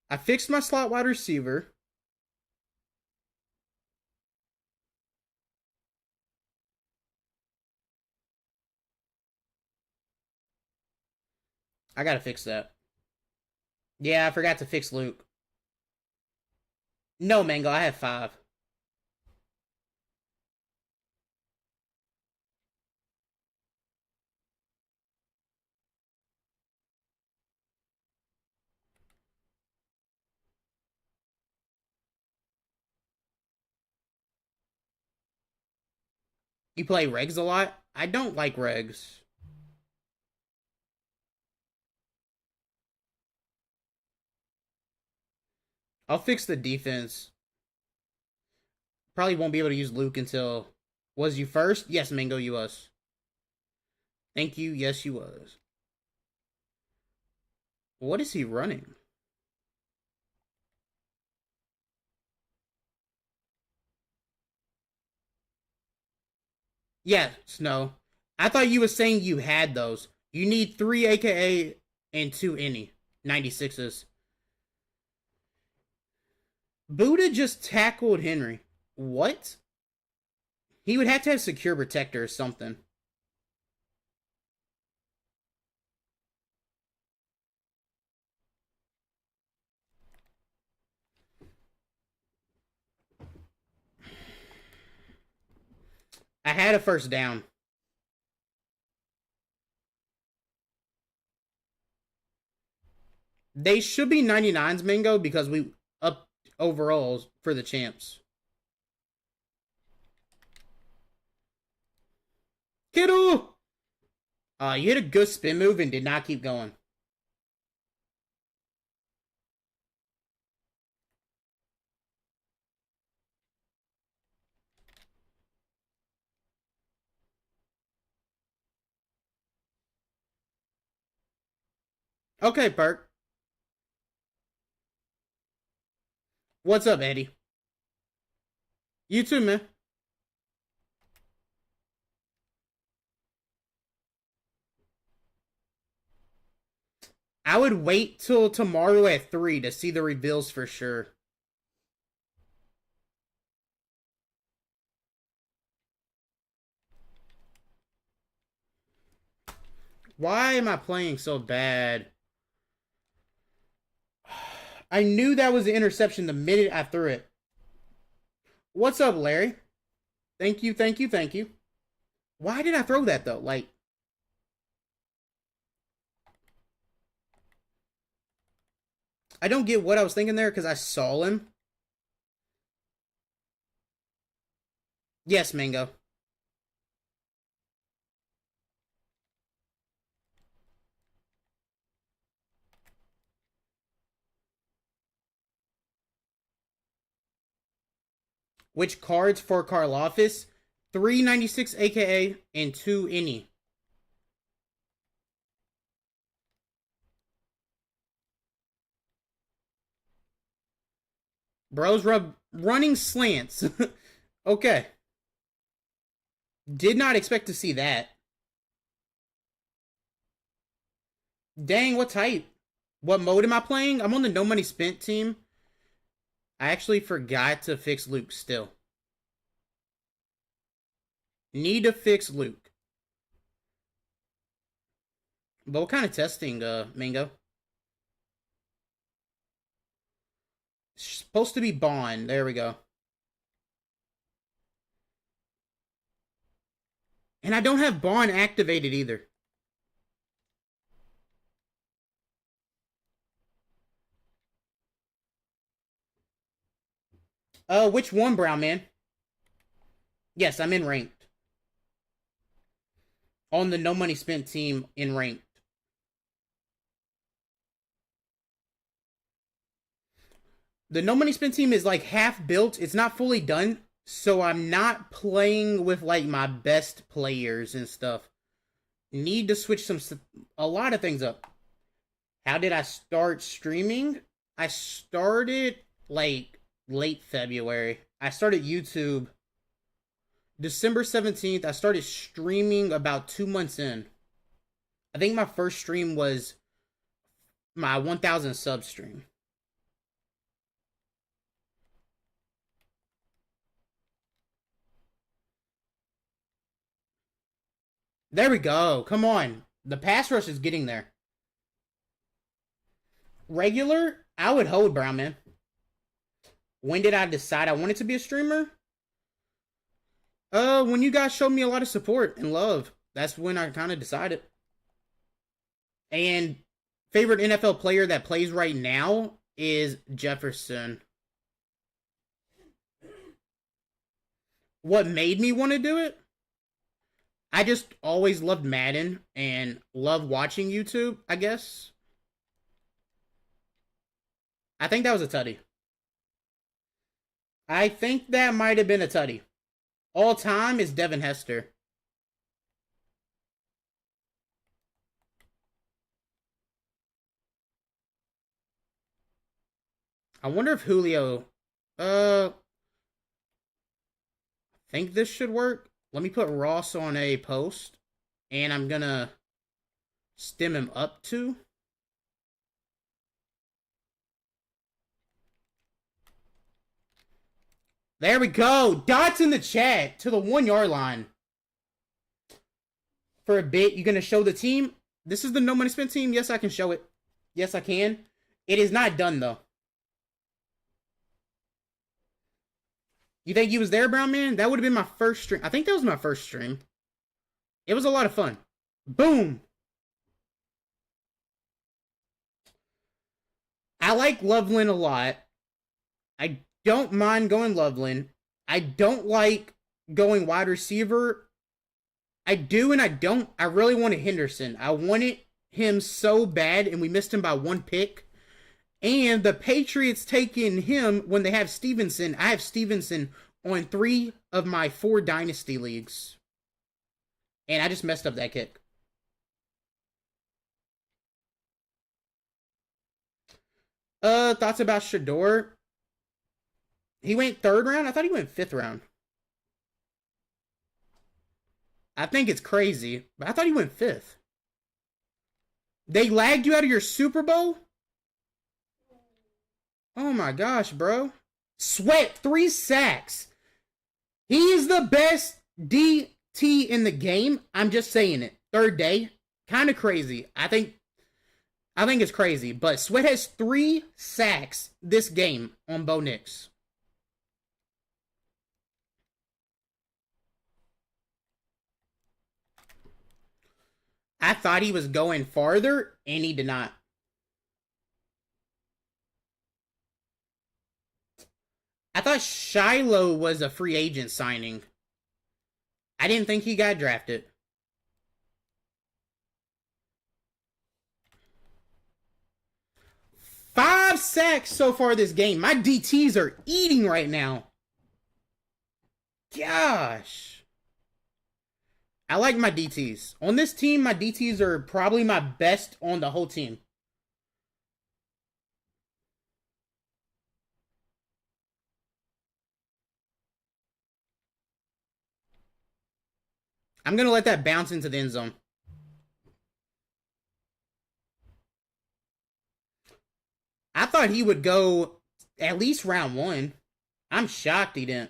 I fixed my slot wide receiver. I gotta fix that. Yeah, I forgot to fix Luke. No, Mango, I have 5. You play regs a lot? I don't like regs. I'll fix the defense. Probably won't be able to use Luke until... Was you first? Yes, Mingo, you was. Thank you. Yes, you was. What is he running? Yeah, Snow. I thought you were saying you had those. You need 3 AKA and 2 any 96s. Buddha just tackled Henry. What? He would have to have secure protector or something. I had a first down. They should be 99s, Mingo, because we up overalls for the champs. Kittle! You hit a good spin move and did not keep going. Okay, Perk. What's up, Eddie? You too, man. I would wait till tomorrow at 3 to see the reveals for sure. Why am I playing so bad? I knew that was the interception the minute I threw it. What's up, Larry? Thank you, thank you, thank you. Why did I throw that, though? Like... I don't get what I was thinking there because I saw him. Yes, Mango. Which cards for Karloffis? 396 AKA and 2 any. Bros running slants. Okay. Did not expect to see that. Dang, what type? What mode am I playing? I'm on the no money spent team. I actually forgot to fix Luke still. Need to fix Luke. But what kind of testing, Mango? Supposed to be Bond. There we go. And I don't have Bond activated either. Which one, Brown Man? Yes, I'm in ranked. On the no money spent team in ranked. The no money spent team is like half built. It's not fully done. So I'm not playing with like my best players and stuff. Need to switch a lot of things up. How did I start streaming? I started like late February. I started YouTube December 17th. I started streaming about 2 months in. I think my first stream was my 1,000 sub stream. There we go. Come on. The pass rush is getting there. Regular, I would hold, Brown Man. When did I decide I wanted to be a streamer? When you guys showed me a lot of support and love. That's when I kind of decided. And favorite NFL player that plays right now is Jefferson. What made me want to do it? I just always loved Madden and love watching YouTube, I guess. I think that was a tutty. I think that might have been a tutty. All time is Devin Hester. I wonder if Julio. I think this should work. Let me put Ross on a post, and I'm gonna stem him up to. There we go. Dots in the chat to the 1 yard line. For a bit, you're gonna show the team. This is the No Money Spent team. Yes, I can show it. Yes, I can. It is not done though. You think he was there, Brown Man? That would have been my first stream. I think that was my first stream. It was a lot of fun. Boom. I like Loveland a lot. I don't mind going Loveland. I don't like going wide receiver. I do and I don't. I really wanted Henderson. I wanted him so bad, and we missed him by 1 pick. And the Patriots taking him when they have Stevenson. I have Stevenson on 3 of my 4 dynasty leagues. And I just messed up that kick. Thoughts about Shador? He went 3rd round? I thought he went 5th round. I think it's crazy, but I thought he went 5th. They lagged you out of your Super Bowl? Oh my gosh, bro. Sweat, 3 sacks. He is the best DT in the game. I'm just saying it. 3rd day. Kind of crazy. I think it's crazy. But Sweat has 3 sacks this game on Bo Nix. I thought he was going farther, and he did not. I thought Shiloh was a free agent signing. I didn't think he got drafted. Five sacks so far this game. My DTs are eating right now. Gosh. I like my DTs. On this team, my DTs are probably my best on the whole team. I'm going to let that bounce into the end zone. I thought he would go at least round 1. I'm shocked he didn't.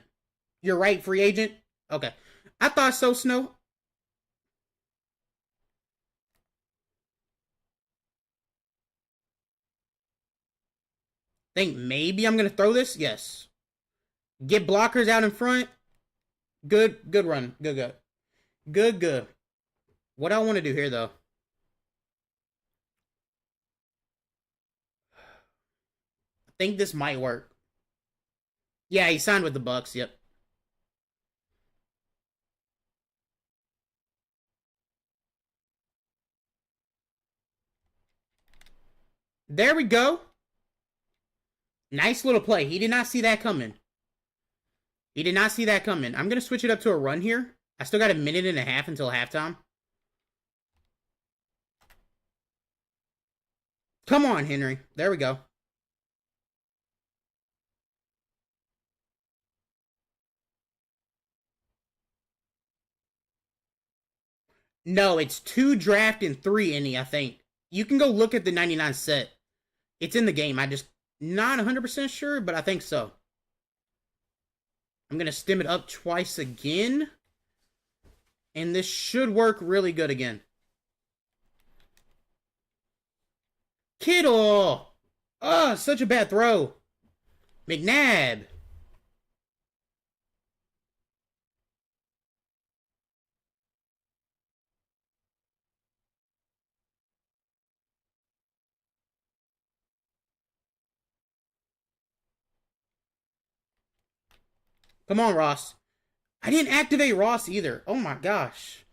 You're right, free agent? Okay. I thought so, Snow. Think maybe I'm going to throw this? Yes. Get blockers out in front. Good run. Good. What I want to do here, though. I think this might work. Yeah, he signed with the Bucks. Yep. There we go. Nice little play. He did not see that coming. I'm going to switch it up to a run here. I still got a minute and a half until halftime. Come on, Henry. There we go. No, it's 2 draft and 3 any, I think. You can go look at the 99 set. It's in the game. I just not 100% sure, but I think so. I'm going to stem it up twice again. And this should work really good again. Kittle! Oh, such a bad throw. McNabb. Come on, Ross. I didn't activate Ross either. Oh my gosh.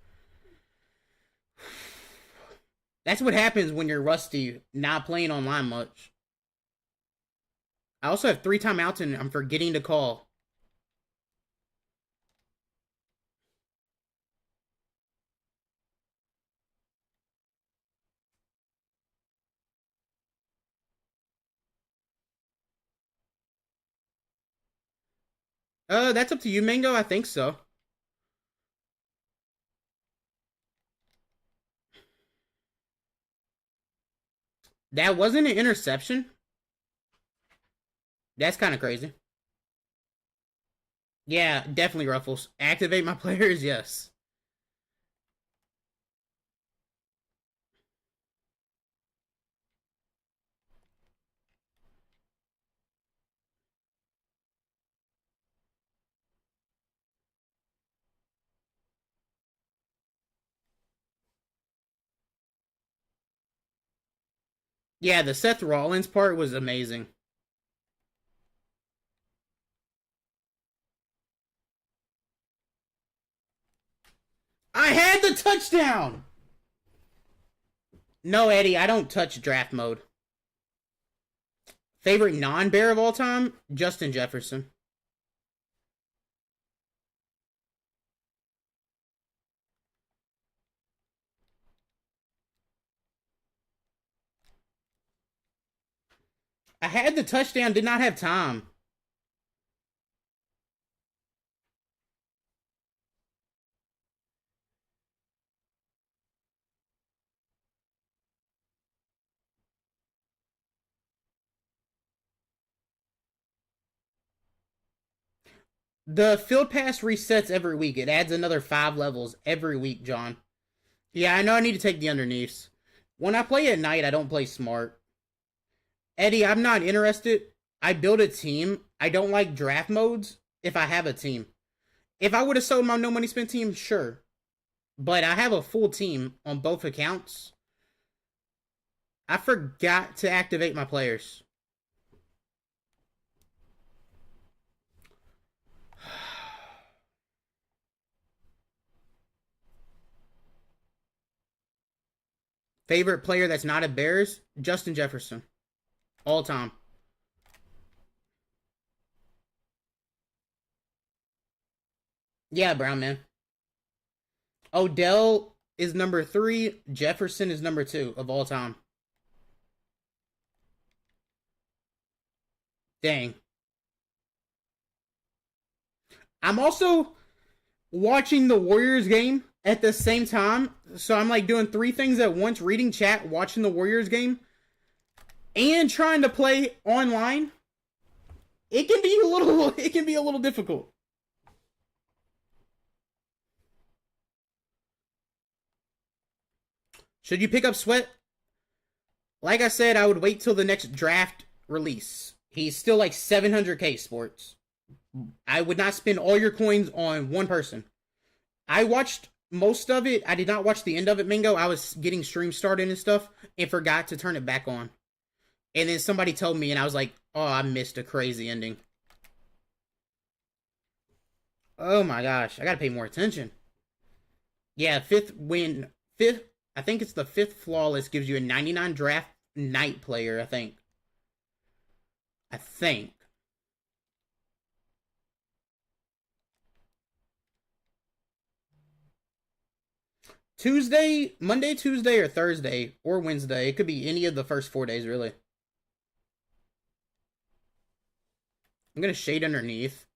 That's what happens when you're rusty, not playing online much. I also have 3 timeouts and I'm forgetting to call. That's up to you, Mango. I think so. That wasn't an interception. That's kind of crazy. Yeah, definitely Ruffles. Activate my players, yes. Yeah, the Seth Rollins part was amazing. I had the touchdown! No, Eddie, I don't touch draft mode. Favorite non-bear of all time? Justin Jefferson. I had the touchdown, did not have time. The field pass resets every week. It adds another 5 levels every week, John. Yeah, I know I need to take the underneaths. When I play at night, I don't play smart. Eddie, I'm not interested. I build a team. I don't like draft modes if I have a team. If I would have sold my no money spent team, sure. But I have a full team on both accounts. I forgot to activate my players. Favorite player that's not a Bears? Justin Jefferson. All time. Yeah, Brown man. Odell is number 3. Jefferson is number 2 of all time. Dang. I'm also watching the Warriors game at the same time. So I'm like doing 3 things at once, reading chat, watching the Warriors game, and trying to play online. It can be a little difficult. Should you pick up Sweat? Like I said, I would wait till the next draft release. He's still like 700k sports. I would not spend all your coins on one person. I watched most of it. I did not watch the end of it, Mingo. I was getting stream started and stuff and forgot to turn it back on. And then somebody told me and I was like, oh, I missed a crazy ending. Oh my gosh, I gotta pay more attention. Yeah, 5th win. 5th, I think it's the 5th flawless gives you a 99 draft night player, I think. I think. Tuesday, Monday, Tuesday, or Thursday, or Wednesday. It could be any of the first 4 days, really. I'm going to shade underneath.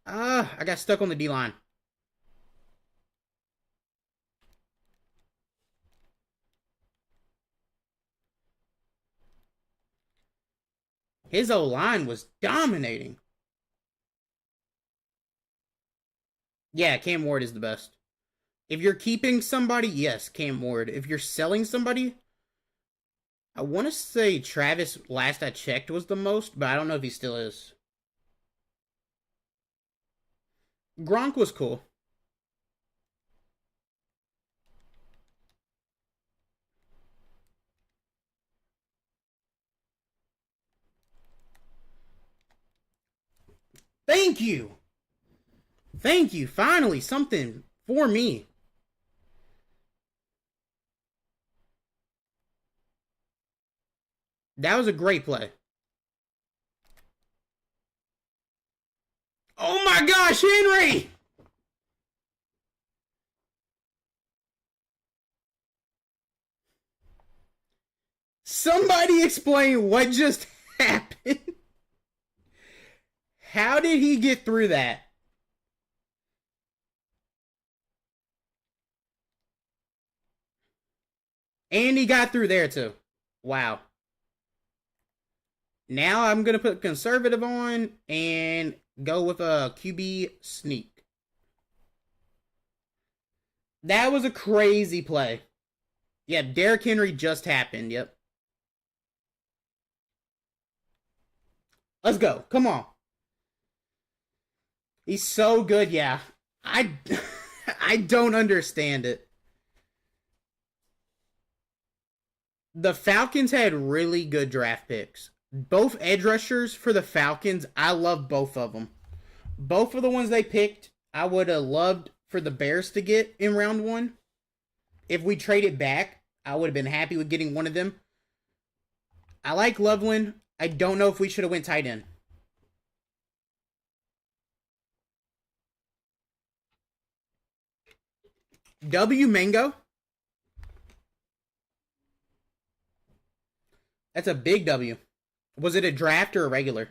I got stuck on the D-line. His O-line was dominating. Yeah, Cam Ward is the best. If you're keeping somebody, yes, Cam Ward. If you're selling somebody, I want to say Travis, last I checked, was the most, but I don't know if he still is. Gronk was cool. Thank you. Thank you. Finally, something for me. That was a great play. Oh my gosh, Henry! Somebody explain what just happened. How did he get through that? And he got through there too. Wow. Now I'm going to put conservative on and go with a QB sneak. That was a crazy play. Yeah, Derrick Henry just happened. Yep. Let's go. Come on. He's so good. Yeah. I don't understand it. The Falcons had really good draft picks. Both edge rushers for the Falcons, I love both of them. Both of the ones they picked, I would have loved for the Bears to get in round one. If we traded back, I would have been happy with getting one of them. I like Loveland. I don't know if we should have went tight end. W Mango. That's a big W. Was it a draft or a regular?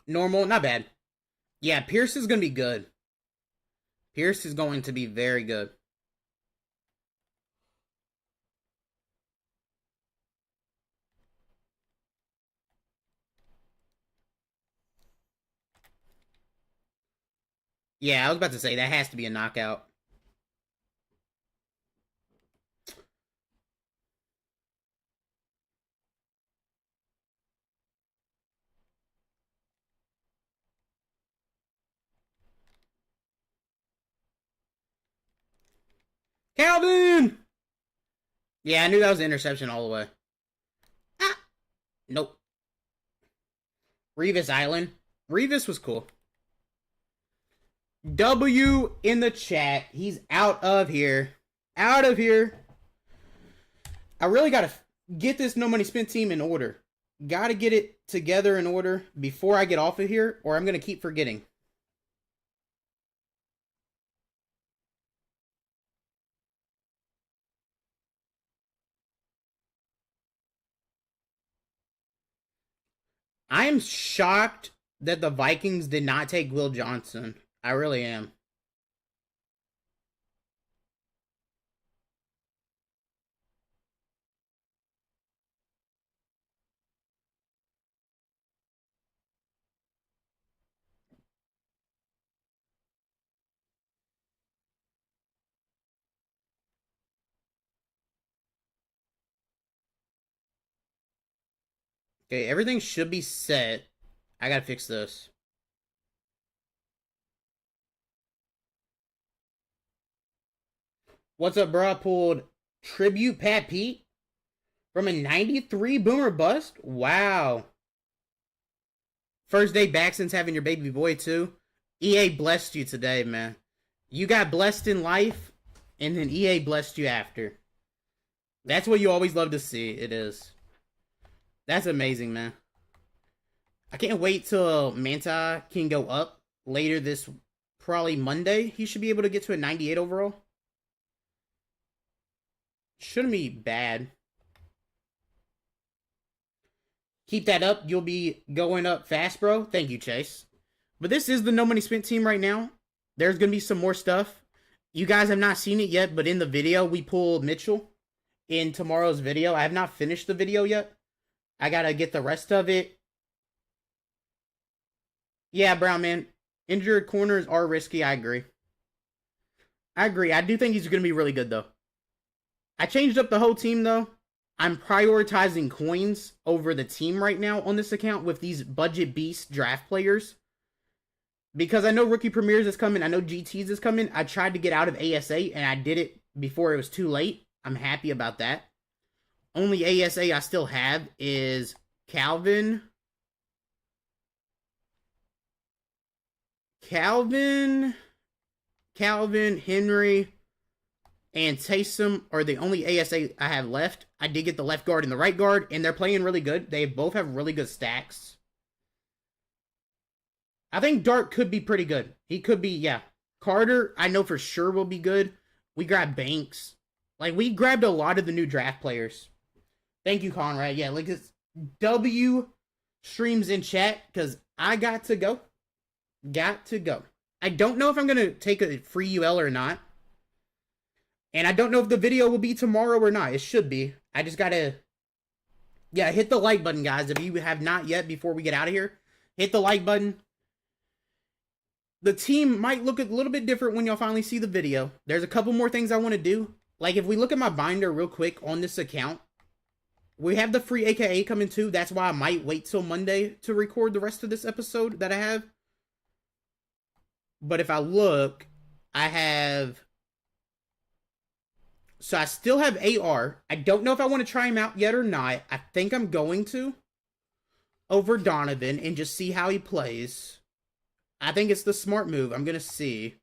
Normal, not bad. Yeah, Pierce is going to be good. Pierce is going to be very good. Yeah, I was about to say, that has to be a knockout. Calvin! Yeah, I knew that was an interception all the way. Ah! Nope. Revis Island. Revis was cool. W in the chat. He's out of here. Out of here. I really got to get this No Money Spent team in order. Got to get it together in order before I get off of here, or I'm going to keep forgetting. I am shocked that the Vikings did not take Will Johnson. I really am. Okay, everything should be set. I gotta fix this. What's up, bro? I pulled Tribute Pat Pete from a 93 Boomer Bust. Wow. First day back since having your baby boy, too. EA blessed you today, man. You got blessed in life, and then EA blessed you after. That's what you always love to see. It is. That's amazing, man. I can't wait till Manta can go up later this, probably Monday. He should be able to get to a 98 overall. Shouldn't be bad. Keep that up. You'll be going up fast, bro. Thank you, Chase. But this is the No Money Spent team right now. There's going to be some more stuff. You guys have not seen it yet, but in the video, we pulled Mitchell in tomorrow's video. I have not finished the video yet. I got to get the rest of it. Yeah, Brown, man. Injured corners are risky. I agree. I do think he's going to be really good, though. I changed up the whole team, though. I'm prioritizing coins over the team right now on this account with these budget beast draft players. Because I know Rookie Premiers is coming. I know GTs is coming. I tried to get out of ASA, and I did it before it was too late. I'm happy about that. Only ASA I still have is Calvin, Calvin, Henry, and Taysom are the only ASA I have left. I did get the left guard and the right guard, and they're playing really good. They both have really good stacks. I think Dart could be pretty good. He could be, yeah. Carter, I know for sure will be good. We grabbed Banks. Like, we grabbed a lot of the new draft players. Thank you, Conrad. Yeah, like, it's W streams in chat, because I got to go. Got to go. I don't know if I'm going to take a free UL or not. And I don't know if the video will be tomorrow or not. It should be. I just got to, yeah, hit the like button, guys. If you have not yet, before we get out of here, hit the like button. The team might look a little bit different when y'all finally see the video. There's a couple more things I want to do. Like, if we look at my binder real quick on this account, we have the free AKA coming too. That's why I might wait till Monday to record the rest of this episode that I have. But if I look, I have... So I still have AR. I don't know if I want to try him out yet or not. I think I'm going to. Over Donovan and just see how he plays. I think it's the smart move. I'm going to see.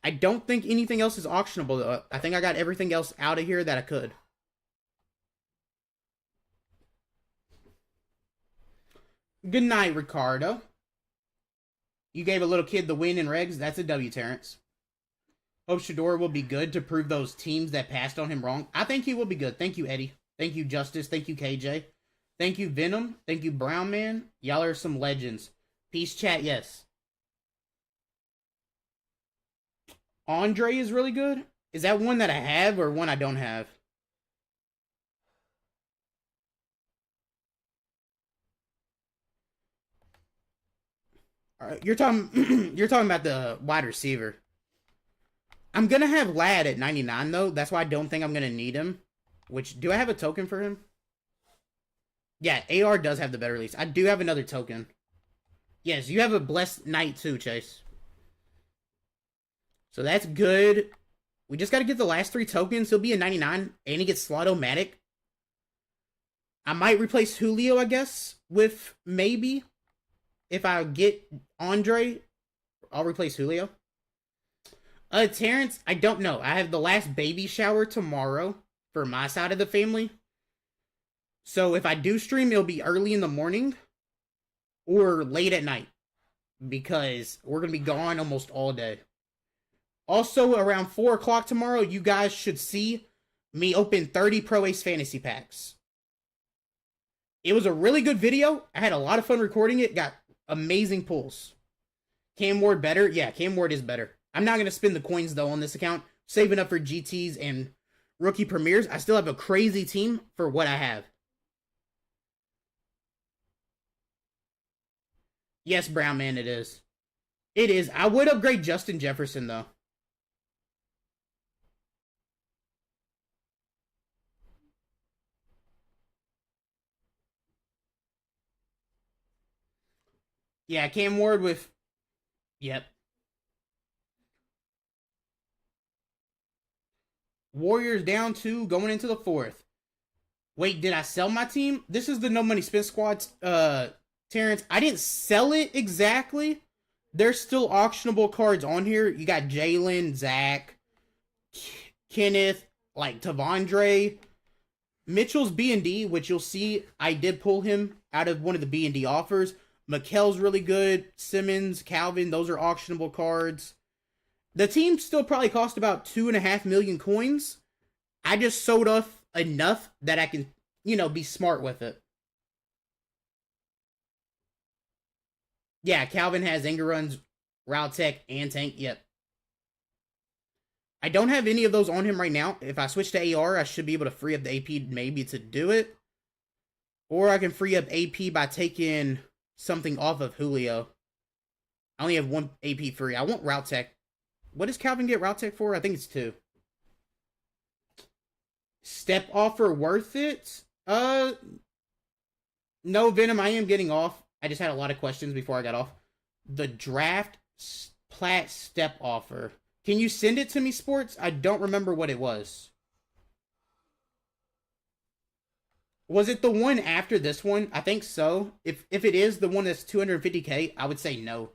I don't think anything else is auctionable, though. I think I got everything else out of here that I could. Good night, Ricardo. You gave a little kid the win in regs. That's a W, Terrence. Hope Shador will be good to prove those teams that passed on him wrong. I think he will be good. Thank you, Eddie. Thank you, Justice. Thank you, KJ. Thank you, Venom. Thank you, Brown Man. Y'all are some legends. Peace, chat, yes. Andre is really good. Is that one that I have or one I don't have? All right, you're talking you're talking about the wide receiver. I'm going to have Ladd at 99, though. That's why I don't think I'm going to need him. Which, do I have a token for him? Yeah, AR does have the better release. I do have another token. Yes, you have a blessed night, too, Chase. So that's good. We just got to get the last 3 tokens. He'll be a 99, and he gets Slot-O-Matic. I might replace Julio, I guess, with maybe. If I get Andre, I'll replace Julio. Terrence, I don't know. I have the last baby shower tomorrow for my side of the family. So if I do stream, it'll be early in the morning or late at night because we're going to be gone almost all day. Also, around 4 o'clock tomorrow, you guys should see me open 30 Pro Ace Fantasy Packs. It was a really good video. I had a lot of fun recording it. Got amazing pulls. Cam Ward better? Yeah, Cam Ward is better. I'm not going to spend the coins, though, on this account. Saving up for GTs and rookie premieres. I still have a crazy team for what I have. Yes, Brown Man, it is. It is. I would upgrade Justin Jefferson, though. Yeah, Cam Ward with... Yep. Warriors down 2 going into the 4th. Wait, did I sell my team? This is the No Money Spin Squad, Terrence. I didn't sell it exactly. There's still auctionable cards on here. You got Jalen, Zach, Kenneth, like Tavondre. Mitchell's B&D, which you'll see I did pull him out of one of the B&D offers. McKell's really good. Simmons, Calvin, those are auctionable cards. The team still probably cost about 2.5 million coins. I just sold off enough that I can, be smart with it. Yeah, Calvin has Ingeruns, Route Tech, and Tank. Yep. I don't have any of those on him right now. If I switch to AR, I should be able to free up the AP maybe to do it. Or I can free up AP by taking something off of Julio. I only have 1 AP free. I want Route Tech. What does Calvin get Route Tech for? I think it's 2. Step offer worth it? No, Venom, I am getting off. I just had a lot of questions before I got off. The draft plat step offer. Can you send it to me, Sports? I don't remember what it was. Was it the one after this one? I think so. If it is the one that's 250K, I would say no.